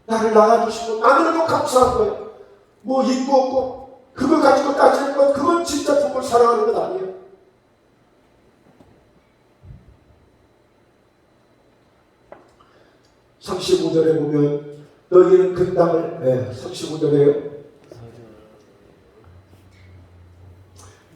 나를 낳아주신 것만으로도 감사한 거예요. 뭐 있고 없고 그걸 가지고 따지는 것, 그건 진짜 부모를 사랑하는 것 아니에요. (35절에) 보면 너희는 그 땅을 35절에요.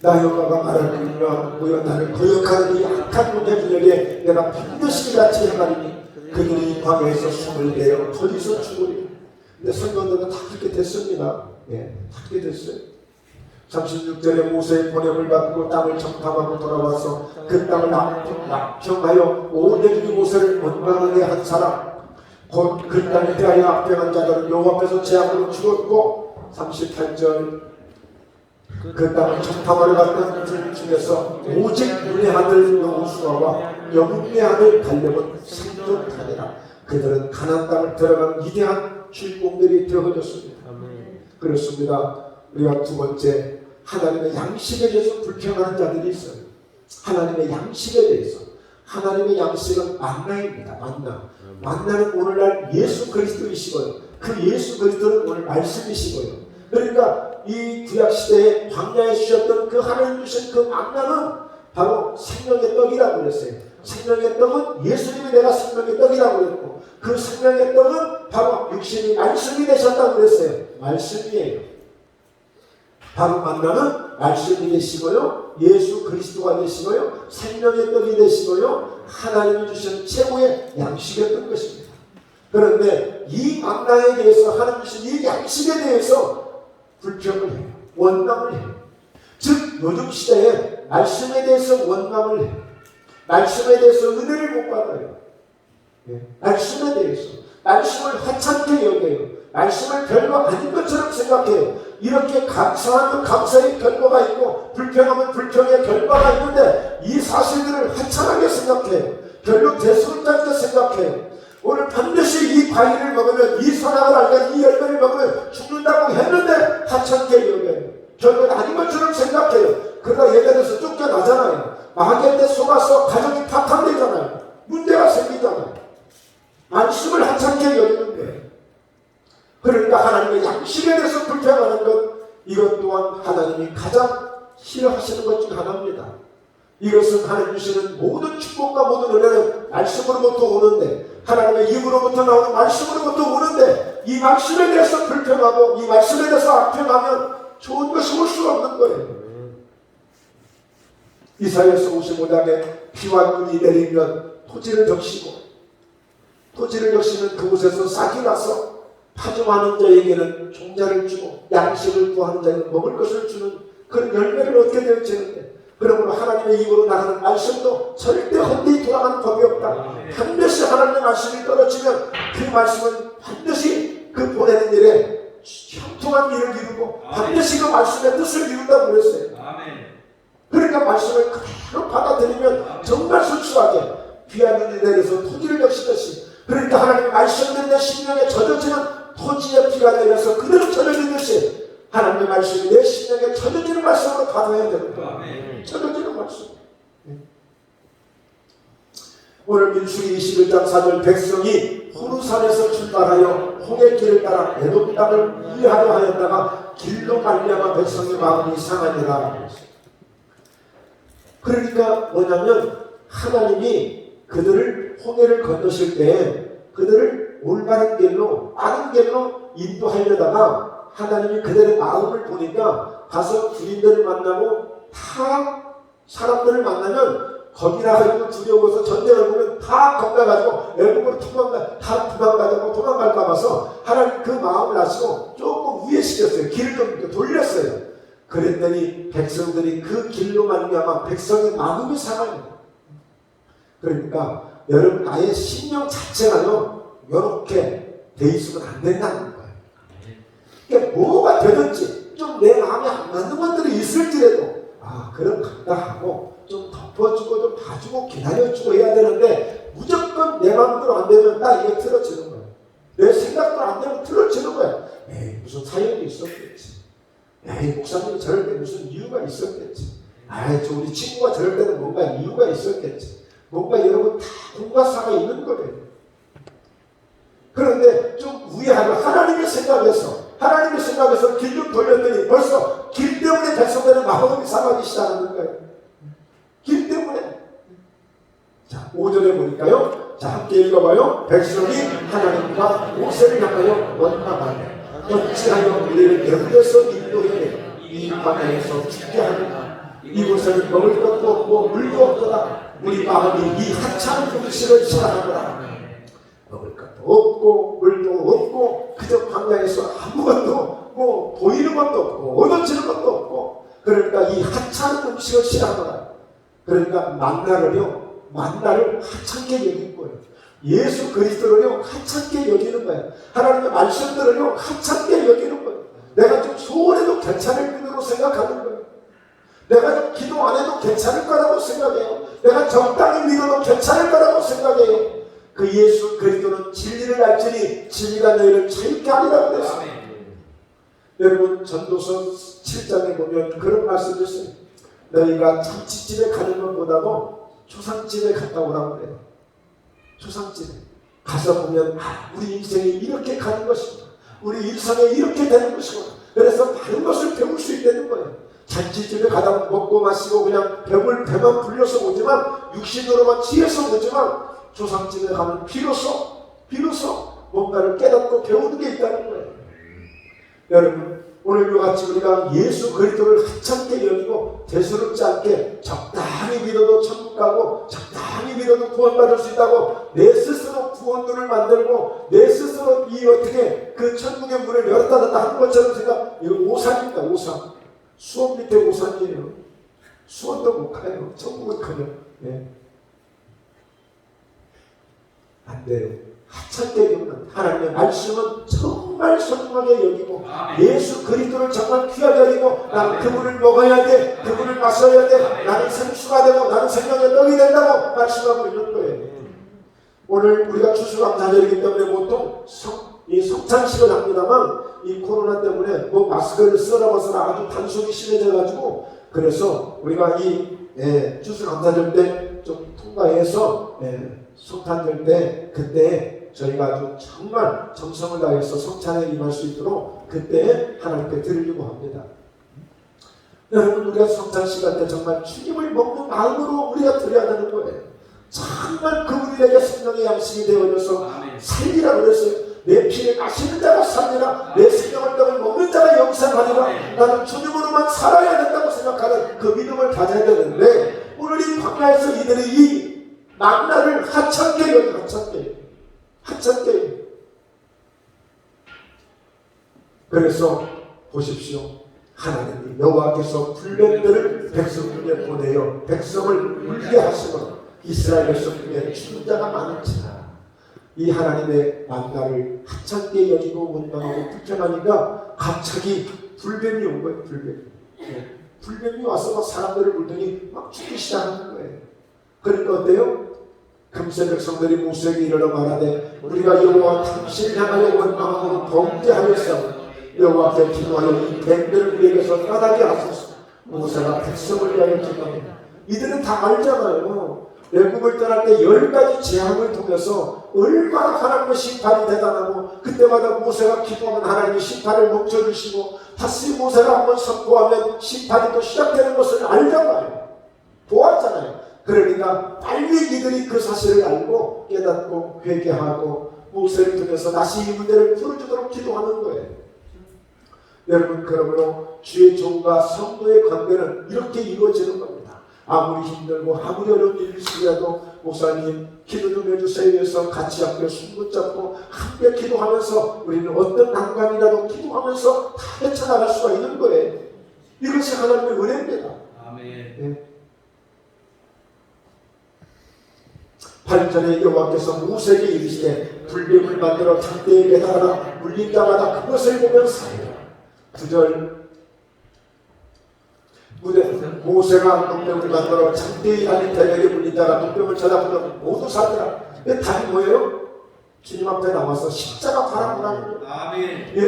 나 여호와가 말하느니라 너희가 나를 거역하는 이 악한 문제들에게 내가 반드시 같이 행하리니 그들이 광야에서 숨을 내어 거기서 죽으리라. 근데 성경들은 다 그렇게 됐습니다. 다 그렇게 됐어요. 36절에 모세의 번역을 받고 땅을 정탐하고 돌아와서 그 땅을 납평하여 온 애국이 모세를 원망하게 한 사람, 곧 그 땅에 대하여 악평한 자들은 여호와 앞에서 재앙으로 죽었고 38절 그 땅을 정탐하러 갔던 들 중에서 오직 눈의 아들 여호수아와 여문의 아들 갈렙은 생존하리라. 그들은 가나안 땅을 들어간 위대한 주인공들이 되어졌습니다. 그렇습니다. 우리가 두 번째, 하나님의 양식에 대해서 불평하는 자들이 있어요. 하나님의 양식에 대해서. 하나님의 양식은 만나입니다. 만나는 오늘날 예수 그리스도이시고요. 그 예수 그리스도는 오늘 말씀이시고요. 그러니까 이 구약시대에 광야에 주셨던 그 하나님 주신 그 만나는 바로 생명의 떡이라고 그랬어요. 생명의 떡은 예수님이 내가 생명의 떡이라고 그랬고, 그 생명의 떡은 바로 육신이 말씀이 되셨다고 그랬어요. 말씀이에요. 바로 만나는 말씀이 되시고요, 예수 그리스도가 되시고요, 생명의 떡이 되시고요, 하나님이 주신 최고의 양식이었던 것입니다. 그런데 이 만나에 대해서, 하나님 주신 이 양식에 대해서 불평을 해요. 원망을 해요. 즉 요즘 시대에 말씀에 대해서 원망을 해요. 말씀에 대해서 은혜를 못 받아요. 말씀에 대해서 말씀을 하찮게 여겨요. 말씀을 별거 아닌 것처럼 생각해요. 이렇게 감사하면 감사의 결과가 있고 불평하면 불평의 결과가 있는데 이 사실들을 하찮게 생각해요. 별로 대수롭지 생각해요. 오늘 반드시 이 과일을 먹으면, 이 선악을 알면, 이 열매를 먹으면 죽는다고 했는데 하찮게 여겨요. 별거 아닌 것처럼 생각해요. 그러다 예배에서 쫓겨나잖아요. 마귀한테 속아서 가정이 파탄되잖아요. 문제가 생기잖아요. 말씀을 하찮게 여기는 거예요. 그러니까 하나님의 양식에 대해서 불평하는 것, 이것 또한 하나님이 가장 싫어하시는 것 중 하나입니다. 이것은 하나님 주시는 모든 축복과 모든 은혜는 말씀으로부터 오는데, 하나님의 입으로부터 나오는 말씀으로부터 오는데, 이 말씀에 대해서 불평하고 이 말씀에 대해서 악평하면 좋은 것이 올 수가 없는 거예요. 이사야서 55장에 비와 눈이 내리면 토지를 적시고, 토지를 적시면 그곳에서 싹이 나서 파종하는 자에게는 종자를 주고 양식을 구하는 자에게는 먹을 것을 주는 그런 열매를 얻게 되어지는데, 그러므로 하나님의 입으로 나가는 말씀도 절대 헛되이 돌아가는 법이 없다. 반드시 하나님의 말씀이 떨어지면 그 말씀은 반드시 그 보내는 일에 형통한 일을 이루고 반드시 그 말씀의 뜻을 이룬다고 그랬어요. 그러니까 말씀을 그대로 받아들이면 정말 순수하게 귀한 눈이 내려서 토지를 적시듯이, 그러니까 하나님의 말씀들이 내 심령에 젖어지는 토지에 비가 내려서 그대로 젖어지듯이 하나님의 말씀이 내 심령에 젖어지는 말씀으로 받아야 되는 거예요. 젖어지는 말씀. 오늘 민수기 21장 4절, 백성이 호르산에서 출발하여 홍해 길을 따라 에돔 땅을 이해하려 하였다가 길로 말미암아 백성의 마음이 상하니라. 그러니까 뭐냐면 하나님이 그들을 홍해를 건너실 때 그들을 올바른 길로, 빠른 길로 인도하려다가 하나님이 그들의 마음을 보니까 가서 주인들을 만나고 다 사람들을 만나면 겁이나 가지고 두려워서 전쟁을 보면 다 겁나가지고 외국으로 도망갈까 봐서 하나님 그 마음을 아시고 조금 우회시켰어요. 길을 좀 돌렸어요. 그랬더니 백성들이 그 길로 말미암아 백성의 마음이 상합니다. 그러니까 여러분 나의 신령 자체가요 이렇게 돼 있으면 안 된다는 거예요. 그러니까 뭐가 되든지 좀 내 마음에 안 맞는 것들이 있을지라도 그럼 간다 하고 좀 덮어주고 좀 봐주고 기다려주고 해야 되는데 무조건 내 마음대로 안 되면 딱 이게 틀어지는 거예요. 내 생각대로 안 되면 틀어지는 거예요. 에이 무슨 사연이 있었겠지. 에이 목사님이 저럴 때 무슨 이유가 있었겠지. 저 우리 친구가 저럴 때는 뭔가 이유가 있었겠지. 뭔가 여러분 다 공과사가 있는 거예요. 그런데 좀 우회하고 하나님의 생각에서 길 좀 돌렸더니 벌써 길 때문에 백성들의 마음이 상하기 시작하는 거예요. 길 때문에. 자, 5절에 보니까요. 자, 함께 읽어봐요. 백성이 하나님과 모세를 향하여 원망하네. 어찌하여 우리를 여기에서 인도해 이 광야에서 죽게 하는가. 이곳에는 먹을 것도 없고 물도 없도다. 우리 마음이 이 하찮은 음식을 싫어하노라. 먹을 것도 없고 물도 없고 그저 광야에서 아무것도 보이는 것도 없고 얻어지는 것도 없고 그러니까 이 하찮은 음식을 싫어하노라. 그러니까 만나를 하찮게 여긴 거예요. 예수 그리스도를요 하찮게 여기는 거예요. 하나님의 말씀들을요 하찮게 여기는 거예요. 내가 좀 소원해도 괜찮을 뿐으로 생각하는 거예요. 내가 좀 기도 안 해도 괜찮을 거라고 생각해요. 내가 적당히 믿어도 괜찮을 거라고 생각해요. 그 예수 그리스도는 진리를 알지니 진리가 너희를 자유케 하리라고 그랬어요. 여러분 전도서 7장에 보면 그런 말씀이 있어요. 너희가 참치집에 가는 것보다도 초상집에 갔다 오라고 그래요. 초상집에 가서 보면 우리 인생이 이렇게 가는 것이구나. 우리 일상에 이렇게 되는 것이구나. 그래서 다른 것을 배울 수 있다는 거예요. 잔치집에 가다 먹고 마시고 그냥 배만 불려서 오지만 육신으로만 취해서 오지만 조상집에 가면 비로소 뭔가를 깨닫고 배우는 게 있다는 거예요. 여러분 오늘 이와 같이 우리가 예수 그리스도를 하찮게 여기고 대수롭지 않게 적당히 믿어도 천국 가고 적당히 믿어도 구원받을 수 있다고 내 스스로 구원문을 만들고 내 스스로 이 어떻게 그 천국의 문을 열었다 닫았다 하는 것처럼 이거 오산입니다. 오산. 수원 밑에 오산이에요. 수원도 못 가요. 천국은 가요. 안 돼요. 하찮게 여기는 하나님의 말씀은 정말 소중하게 여기고 예수 그리스도를 정말 귀하게 여기고 나는 그분을 먹어야 돼. 그분을 마셔야 돼. 나는 생수가 되고 나는 생명의 떡이 된다고 말씀하고 있는 거예요. 오늘 우리가 추수감사절이기 때문에 보통 성찬식을 합니다만 이 코로나 때문에 마스크를 쓰라 아주 단속이 심해져가지고 그래서 우리가 이 추수감사절 때 좀 통과해서 성탄절 때 그때 저희가 아주 정말 정성을 다해서 성찬에 임할 수 있도록 그때 하나님께 드리려고 합니다. 여러분 우리가 성찬 시간 때 정말 주님을 먹는 마음으로 우리가 드려야 되는 거예요. 정말 그분이 내게 생명의 양식이 되어져서 살리라고 그랬어요. 내 피를 마시는 자가 살리라. 내 생명을 떡을 먹는 자가 영생하리라. 나는 주님으로만 살아야 된다고 생각하는 그 믿음을 가져야 되는데 오늘 이 광야에서 이들이 이 만나를 하찮게 여겨 하찮게. 그래서 보십시오. 하나님이 여호와께서 불뱀들을 백성 중에 보내어 백성을 울게 하시고 이스라엘 백성 중에 죽은 자가 많은지라. 이 하나님의 만나를 하찮게 여기고 원망하고 불평하니까 갑자기 불뱀이 온 거예요. 불뱀이 와서 막 사람들을 물더니 막 죽기 시작하는 거예요. 그러니까 어때요? 금세 백성들이 모세에게 이르러 말하되 우리가 여호와 당신을 향하여 원망하고 범죄하였사오니 여호와께 기도하여 이 뱀들을 우리에게서 떠나게 하소서. 모세가 백성을 위하여 기도합니다. 이들은 다 알잖아요. 외국을 떠날 때 10가지 재앙을 통해서 얼마나 하나님의 심판이 대단하고 그때마다 모세가 기도하면 하나님이 심판을 멈춰주시고 다시 모세가 한번 선포하면 심판이 또 시작되는 것을 알잖아요. 보았잖아요. 그러니까 빨리 이들이 그 사실을 알고 깨닫고 회개하고 모세를 통해서 다시 이 문제를 풀어주도록 기도하는 거예요. 여러분 그러므로 주의 종과 성도의 관계는 이렇게 이루어지는 겁니다. 아무리 힘들고 아무리 어려운 일이 있으라도 목사님 기도 좀 해주세요 해서 같이 함께 손 붙잡고 함께 기도하면서 우리는 어떤 난관이라도 기도하면서 다 헤쳐나갈 수가 있는 거예요. 이것이 하나님의 은혜입니다. 아멘. 8절에 여호와께서 모세에게 이르시되 불뱀을 만들어 장대에 매달아라 물린 자마다 그것을 보면 살리라. 9절 모세가 독병을 만들어 장대에 달린 대에게 물린 자가 독병을 쳐다보면 모두 살리라. 답이 뭐예요? 주님 앞에 나와서 십자가 바라보라는 거예요. 아멘. 예,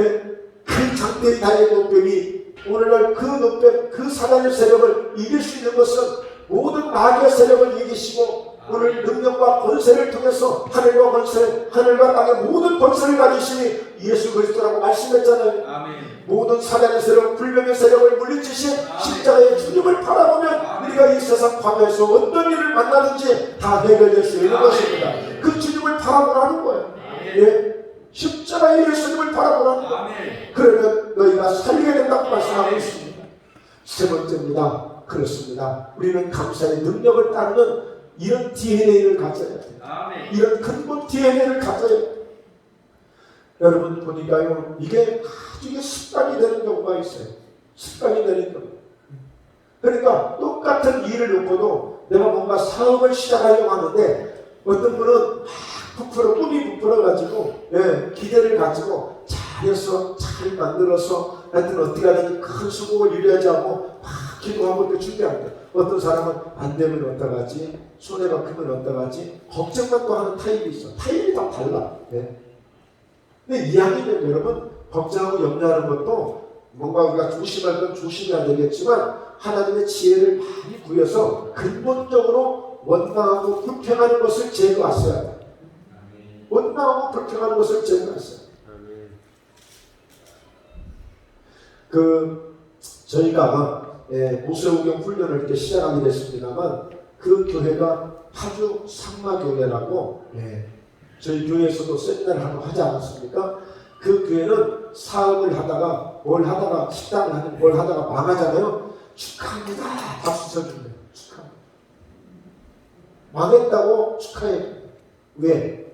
그 장대에 달린 독병이 오늘날 그 독병, 그 사단의 세력을 이길 수 있는 것은 모든 마귀의 세력을 이기시고 오늘 능력과 권세를 통해서 하늘과 권세, 하늘과 땅의 모든 권세를 가지시니 예수 그리스도라고 말씀했잖아요. 아멘. 모든 사단의 세력, 불명의 세력을 물리치신 십자가의 주님을 바라보면 우리가 이 세상 과거에서 어떤 일을 만나든지 다 해결될 수 있는 것입니다. 그 주님을 바라보라는 거예요. 예? 십자가의 예수님을 바라보라는 거예요. 그러면 너희가 살리게 된다고 말씀하고 있습니다. 세 번째입니다. 그렇습니다. 우리는 감사의 능력을 따르는 이런 DNA를 가져야 돼요. 아멘. 이런 근본 DNA를 가져야 돼요. 여러분 보니까요, 이게 아주 습관이 되는 경우가 있어요. 습관이 되는 경우. 그러니까 똑같은 일을 놓고도 내가 뭔가 사업을 시작하려고 하는데 어떤 분은 꿈이 부풀어가지고 기대를 가지고 잘해서 잘 만들어서 하여튼 어떻게 하든지 큰 수고를 이루어야지 하고 막 기도하고 또 준비한다. 어떤 사람은 안 되면 어떡하지? 손해가 크면 어떡하지? 걱정만 또 하는 타입이 있어. 타입이 다 달라. 근데 이야기는 여러분 걱정하고 염려하는 것도 뭔가 우리가 조심할 건 조심해야 되겠지만 하나님의 지혜를 많이 구해서 근본적으로 원망하고 불평하는 것을 제거하셔야 돼요. 원망하고 불평하는 것을 제거하셔야 돼요. 저희가 모세오경 훈련을 이렇게 시작하게 됐습니다만 그 교회가 파주 상마교회라고 저희 교회에서도 세미나를 한번 하지 않았습니까? 그 교회는 사업을 하다가 식당을 하는 뭘 하다가 망하잖아요. 축하합니다. 박수 쳐줍니다. 축하합니다. 망했다고 축하해요. 왜?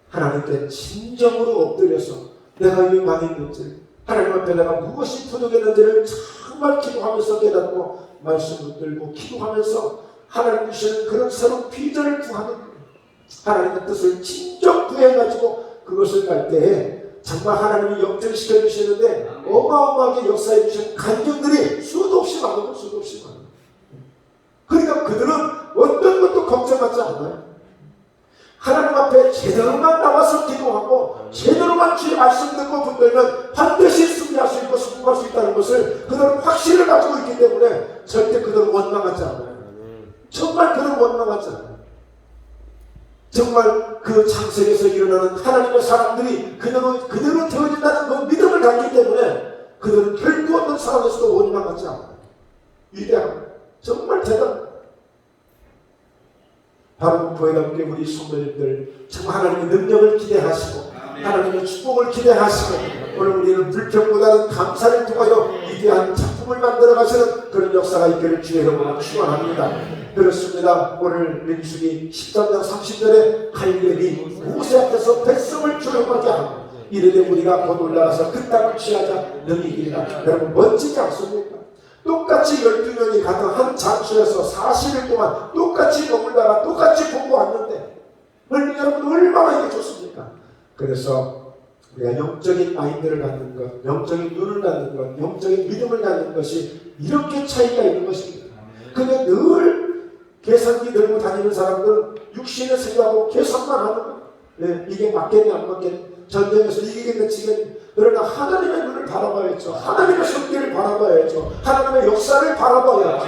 하나님께 진정으로 엎드려서 내가 왜 망했는지 하나님 앞에 내가 무엇이 부족했는지를 정말 기도하면서 깨닫고 말씀 붙들고 기도하면서 하나님 주시는 그런 새로운 비전을 구하는 거예요. 하나님의 뜻을 진정 구해가지고 그것을 갈 때에 정말 하나님이 역전시켜 주시는데 어마어마하게 역사해 주신 간증들이 수도 없이 많아요. 수도 없이 많아요. 그러니까 그들은 어떤 것도 걱정하지 않아요. 하나님 앞에 제대로만 나와서 기도하고 제대로만 주의 말씀 듣고 붙들면 반드시 승리할 수 있고 성공할 수 있다는 것을 그들은 확신을 가지고 있기 때문에 절대 그들은 원망하지 않아요. 정말 그들은 원망하지 않아요. 정말 그 창세기에서 일어나는 하나님의 사람들이 그대로 되어진다는 그 믿음을 갖기 때문에 그들은 결코 어떤 상황에서도 원망하지 않아요. 위대한 정말 대단합니다. 바로 교회가 함께 우리 성도님들 정말 하나님의 능력을 기대하시고 하나님의 축복을 기대하시고 오늘 우리는 불평보다는 감사를 통하여 위대한 작품을 만들어 가시는 그런 역사가 있기를 주의 이름으로 축원합니다. 그렇습니다. 오늘 민수기 13장 30절에 갈렙이 모세 앞에서 백성을 조용하게 하고 이르되 우리가 곧 올라가서 그 땅을 취하자 능이기라. 여러분 멋지지 않습니까? 똑같이 12명이 같은 한 장소에서 40일 동안 똑같이 머물다가 똑같이 보고 왔는데 여러분 얼마나 이게 좋습니까? 그래서 우리가 영적인 마인드를 갖는 것, 영적인 눈을 갖는 것, 영적인 믿음을 갖는 것이 이렇게 차이가 있는 것입니다. 근데 늘 계산기 들고 다니는 사람들은 육신의 생각하고 계산만 하는 거예요. 이게 맞겠냐 안 맞겠냐, 전쟁에서 이기겠냐 지겠냐. 그러나 하나님의 눈을 바라봐야죠. 하나님의 손길을 바라봐야죠. 하나님의 역사를 바라봐야죠.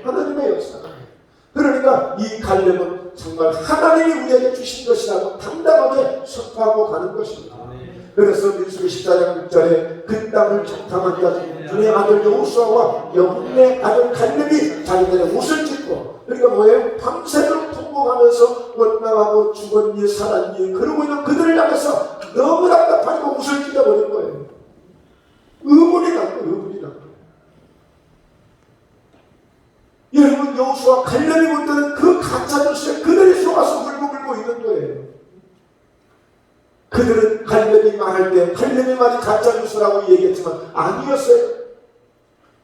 하나님의 역사. 그러니까 이 갈렙은 정말 하나님이 우리에게 주신 것이라고 당당하게 선포하고 가는 것입니다. 그래서 민수기 14장 6절에 그 땅을 정탐한 자 눈의 아들 여호수아와 여분의 아들 갈렙이 자기들의 옷을 찢고, 그러니까 뭐예요? 밤새도록 통곡하면서 원망하고 죽었니 살았니 그러고 있는 그들을 향해서 너무 답답하고 옷을 찢어버린 거예요. 의문이 났고 의문이 났고. 여러분 여호수아 갈렙이 볼 때는 그 가짜 뉴스에 그들이 속아서 울고 있는 거예요. 그들은 갈렙이 말할 때 갈렙의 말이 가짜 뉴스라고 얘기했지만 아니었어요.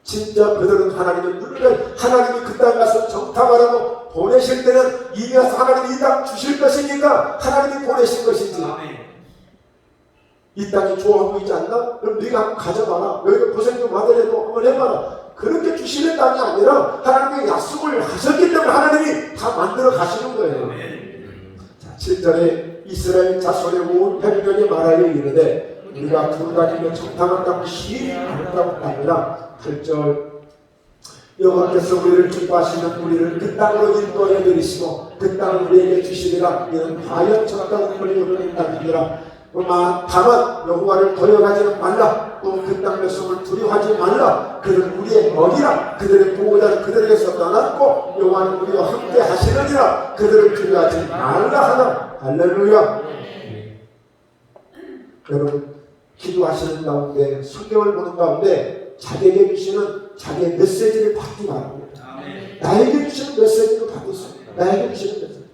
진짜 그들은 하나님의 눈을 하나님이 그 땅 가서 정탐하라고 보내실 때는 이미 와서 하나님이 이 땅 주실 것이니까 하나님이 보내신 것이지. 이 땅이 좋아 보이지 않나? 그럼 네가 한번 가져봐라. 너희가 고생 좀 하더라도 한번 해봐라. 그렇게 주시는 땅이 아니라 하나님의 약속을 하셨기 때문에 하나님이 다 만들어 가시는 거예요. 자, 7절에 이스라엘 자손의 온 회중에게 말하여 이르되 우리가 두루다니며 정탐한 땅을 시인히 아름다운 땅이라. 8절 여호와께서 우리를 기뻐하시는 우리를 그 땅으로 인도하여 드리시고 그 땅을 우리에게 주시리라. 이는 과연 저 땅을 우리에게 땅이니라. 다만 여호와를 도려가지는 말라. 또 그 땅 백성을 두려워하지 말라. 그들은 우리의 먹이라. 그들의 보호자는 그들에게서 떠났고 여호와는 우리와 함께 하시느니라. 그들을 두려워하지 말라 하나. 할렐루야. 여러분 기도하시는 가운데 성경을 보는 가운데 자기에게 주시는 자기의 메시지를 받기 바랍니다. 나에게 주시는 메시지를 받으세요. 나에게 주시는 메시지.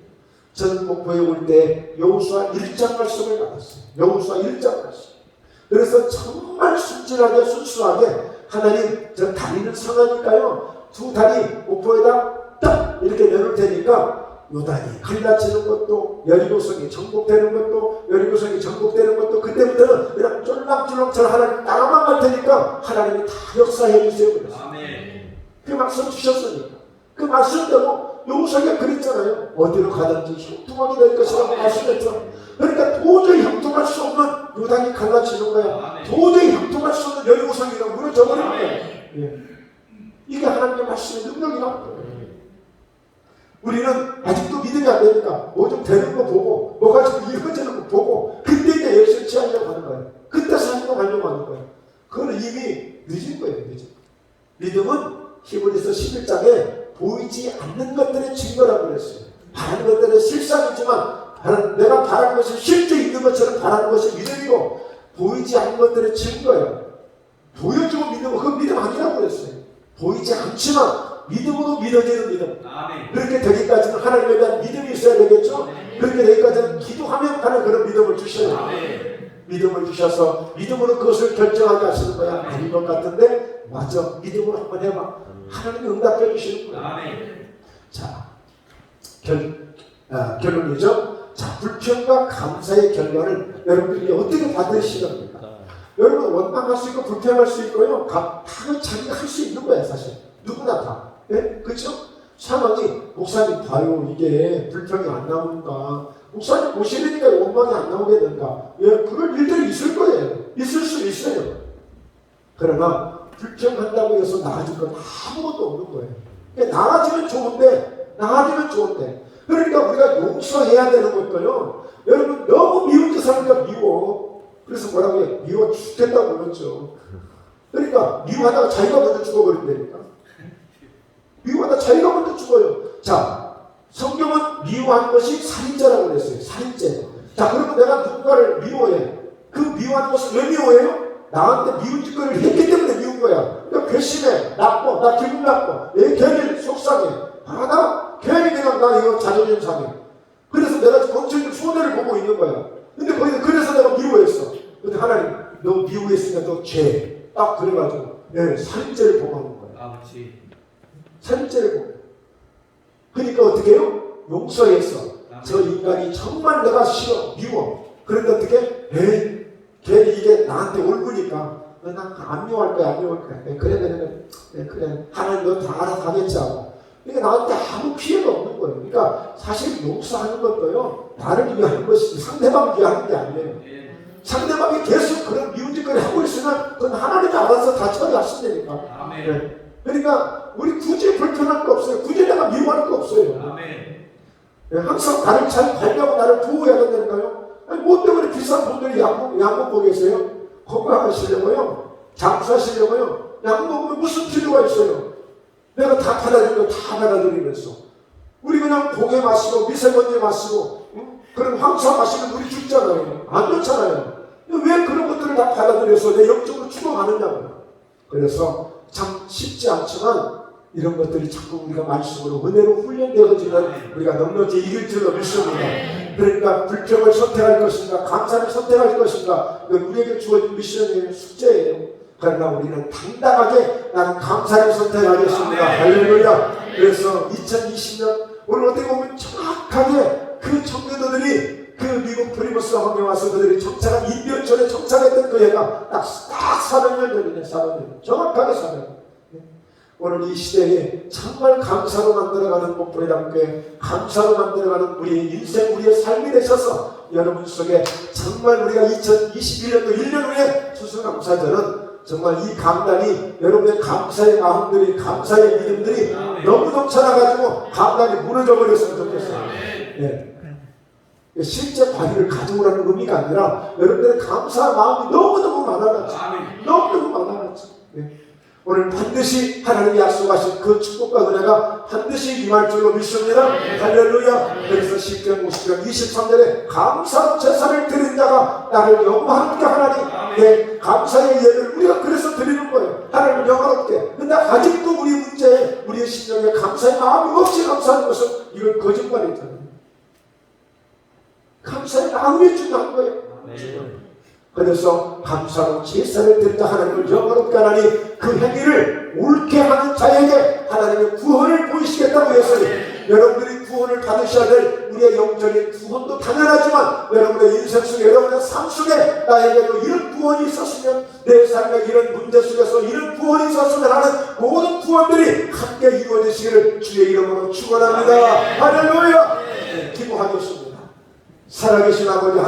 저는 목포에 올 때 여호수아 1장 말씀을 받았어요. 여호수아 1장 말씀. 그래서 정말 순진하게 순수하게 하나님 저 다리는 성하니까요. 두 다리 목포에다 딱 이렇게 내놓을 테니까 요단이 갈라치는 것도 여리고성이 정복되는 것도 여리고성이 정복되는 것도 그때부터는 그냥 쫄랑쫄랑처럼 하나님 따라만 갈 테니까 하나님이 다 역사해 주세요. 그 말씀 주셨으니까 그 말씀대로 여호수아가 그랬잖아요. 어디로 가든지 형통하게 될 것이라고 말씀했죠. 그러니까 도저히 형통할 수 없는 요단이 갈라치는 거야. 도저히 형통할 수 없는 여리고성이가 무너져버리는 거야. 이게 하나님의 말씀의 능력이라는 거예요. 우리는 아직도 믿음이 안 되니까 뭐 좀 되는 거 보고 뭐가 좀 이루어지는 거 보고 그때 이제 액션 취하려고 하는 거예요. 그때 행동하려고 하는 거예요. 그건 이미 늦은 거예요. 늦은. 믿음은 히브리서 11장에 보이지 않는 것들의 증거라고 그랬어요. 바라는 것들은 실상이지만 내가 바라는 것이 실제 있는 것처럼 바라는 것이 믿음이고 보이지 않는 것들의 증거예요. 보여주고 믿는 거 그건 믿음 아니라고 그랬어요. 보이지 않지만 믿음으로 믿어지는 믿음. 그렇게 되기까지는 하나님에 대한 믿음이 있어야 되겠죠. 그렇게 되기까지는 기도하면 하는 그런 믿음을 주셔요. 믿음을 주셔서 믿음으로 그것을 결정하게 하시는 거야. 아닌 것 같은데 맞아. 믿음으로 한번 해봐. 하나님이 응답해 주시는 거예요. 자, 결론이죠. 자, 불평과 감사의 결과를 여러분들이 어떻게 받으시렵니까? 여러분 원망할 수 있고 불평할 수 있고요. 다 자기가 할 수 있는 거예요. 사실 누구나 다. 네? 그렇죠? 상황이 목사님 봐요. 이게 불평이 안 나오는가. 목사님 보시니까 원망이 안 나오게 된다. 예, 그럴 일들이 있을 거예요. 있을 수 있어요. 그러나 불평한다고 해서 나아질 건 아무것도 없는 거예요. 그러니까 나아지면 좋은데. 그러니까 우리가 용서해야 되는 것도요. 여러분 너무 미운 짓 하니까 미워. 그래서 뭐라고 해요? 미워 죽겠다고 그러죠. 그러니까 미워하다가 자기가 먼저 죽어버린다니까. 미워하다 자기가 먼저 죽어요. 자, 성경은 미워하는 것이 살인죄라고 그랬어요. 살인죄. 자, 그러면 내가 누군가를 미워해. 그 미워하는 것은 왜 미워해요? 나한테 미운 짓거리를 했기 때문에 미운 거야. 그러니까 괘씸해. 나빠. 나 기분 나빠. 내 괜히 속상해. 나 괜히 그냥 나 이거 자존심 상해. 그래서 내가 검증 손해를 보고 있는 거야. 근데 그래서 내가 미워했어. 근데 하나님, 너 미워했으니까 너 죄. 딱 그래가지고 살인죄를 보고하는 거야. 살인죄를 보고. 그러니까 어떻게 해요? 용서했어. 저 인간이 정말 내가 싫어. 미워. 그런데 어떻게? 괜히 이게 나한테 옳으니까 난 안 미워할 거야. 안 미워할 거야. 그래. 하나님 너 다 알아서 하겠지 하고. 그러니까 나한테 아무 피해가 없는 거예요. 그러니까 사실 용서하는 것도요. 나를 위한 것이지 상대방을 위하는 게 아니에요. 상대방이 계속 그런 미운 짓거리 하고 있으면 그건 하나님이 알아서 다 처리하신다니까. 그러니까 우리 굳이 불편할 거 없어요. 굳이 내가 미워할 거 없어요. 항상 나를 잘 관리하고 나를 보호해야 된다니까요. 아니 뭐 때문에 비싼 분들이 약 먹고 계세요? 건강하시려고요? 장수하시려고요? 약 먹으면 무슨 필요가 있어요? 내가 다 받아들이면서 우리 그냥 고개 마시고 미세먼지 마시고 그런 황사 마시면 우리 죽잖아요. 안 좋잖아요. 왜 그런 것들을 다 받아들여서 내 영적으로 죽어가느냐고요. 그래서 참 쉽지 않지만 이런 것들이 자꾸 우리가 말씀으로 은혜로 훈련되어지면 우리가 넉넉히 이길 줄로 믿습니다. 그러니까 불평을 선택할 것인가 감사를 선택할 것인가 이건 우리에게 주어진 미션이에요. 숙제예요. 그러나 우리는 당당하게 나는 감사를 선택하겠습니다. 할렐루야. 그래서 2020년 오늘 어떻게 보면 정확하게 그 청년들이 그 미국 프리머스 함에 와서 그들이 정착한 인변촌에 정착했던 그 해가 딱 400년 전이네. 400년 정확하게 400년. 오늘 이 시대에 정말 감사로 만들어가는 목포회담교회 감사로 만들어가는 우리의 인생 우리의 삶이 되셔서 여러분 속에 정말 우리가 2021년도 1년 후에 추수감사절은 정말 이 강단이 여러분의 감사의 마음들이 감사의 믿음들이 너무 넘쳐나가지고 강단이 무너져 버렸으면 좋겠어요. 네. 실제 과일을 가져오라는 의미가 아니라 여러분들의 감사의 마음이 너무너무 많아졌죠. 너무너무 많아졌죠. 네. 오늘 반드시 하나님이 약속하신 그 축복과 은혜가 반드시 임할 줄로 믿습니다. 할렐루야. 그래서 시편 50편 23절에 감사 제사를 드린 자가 나를 영화롭게 하나니 내 감사의 예를 우리가 그래서 드리는 거예요. 하나님을 영화롭게. 근데 아직도 우리 문제에 우리의 심령에 감사의 마음이 없이 감사하는 것은 이건 거짓말이잖아요. 감사의 마음이 중요한 거예요. 그래서 감사로 제사를 드린다 하나님을 영원롭게 하나니 그 행위를 옳게 하는 자에게 하나님의 구원을 보이시겠다고 했어요. 여러분들이 구원을 받으셔야 될 우리의 영적인 구원도 당연하지만 여러분의 인생 속에 여러분의 삶 속에 나에게도 이런 구원이 있었으면 내 삶의 이런 문제 속에서 이런 구원이 있었으면 하는 모든 구원들이 함께 이루어지시기를 주의 이름으로 축원합니다. 할렐루야. 기도하겠습니다. 살아계신 아버지 하나님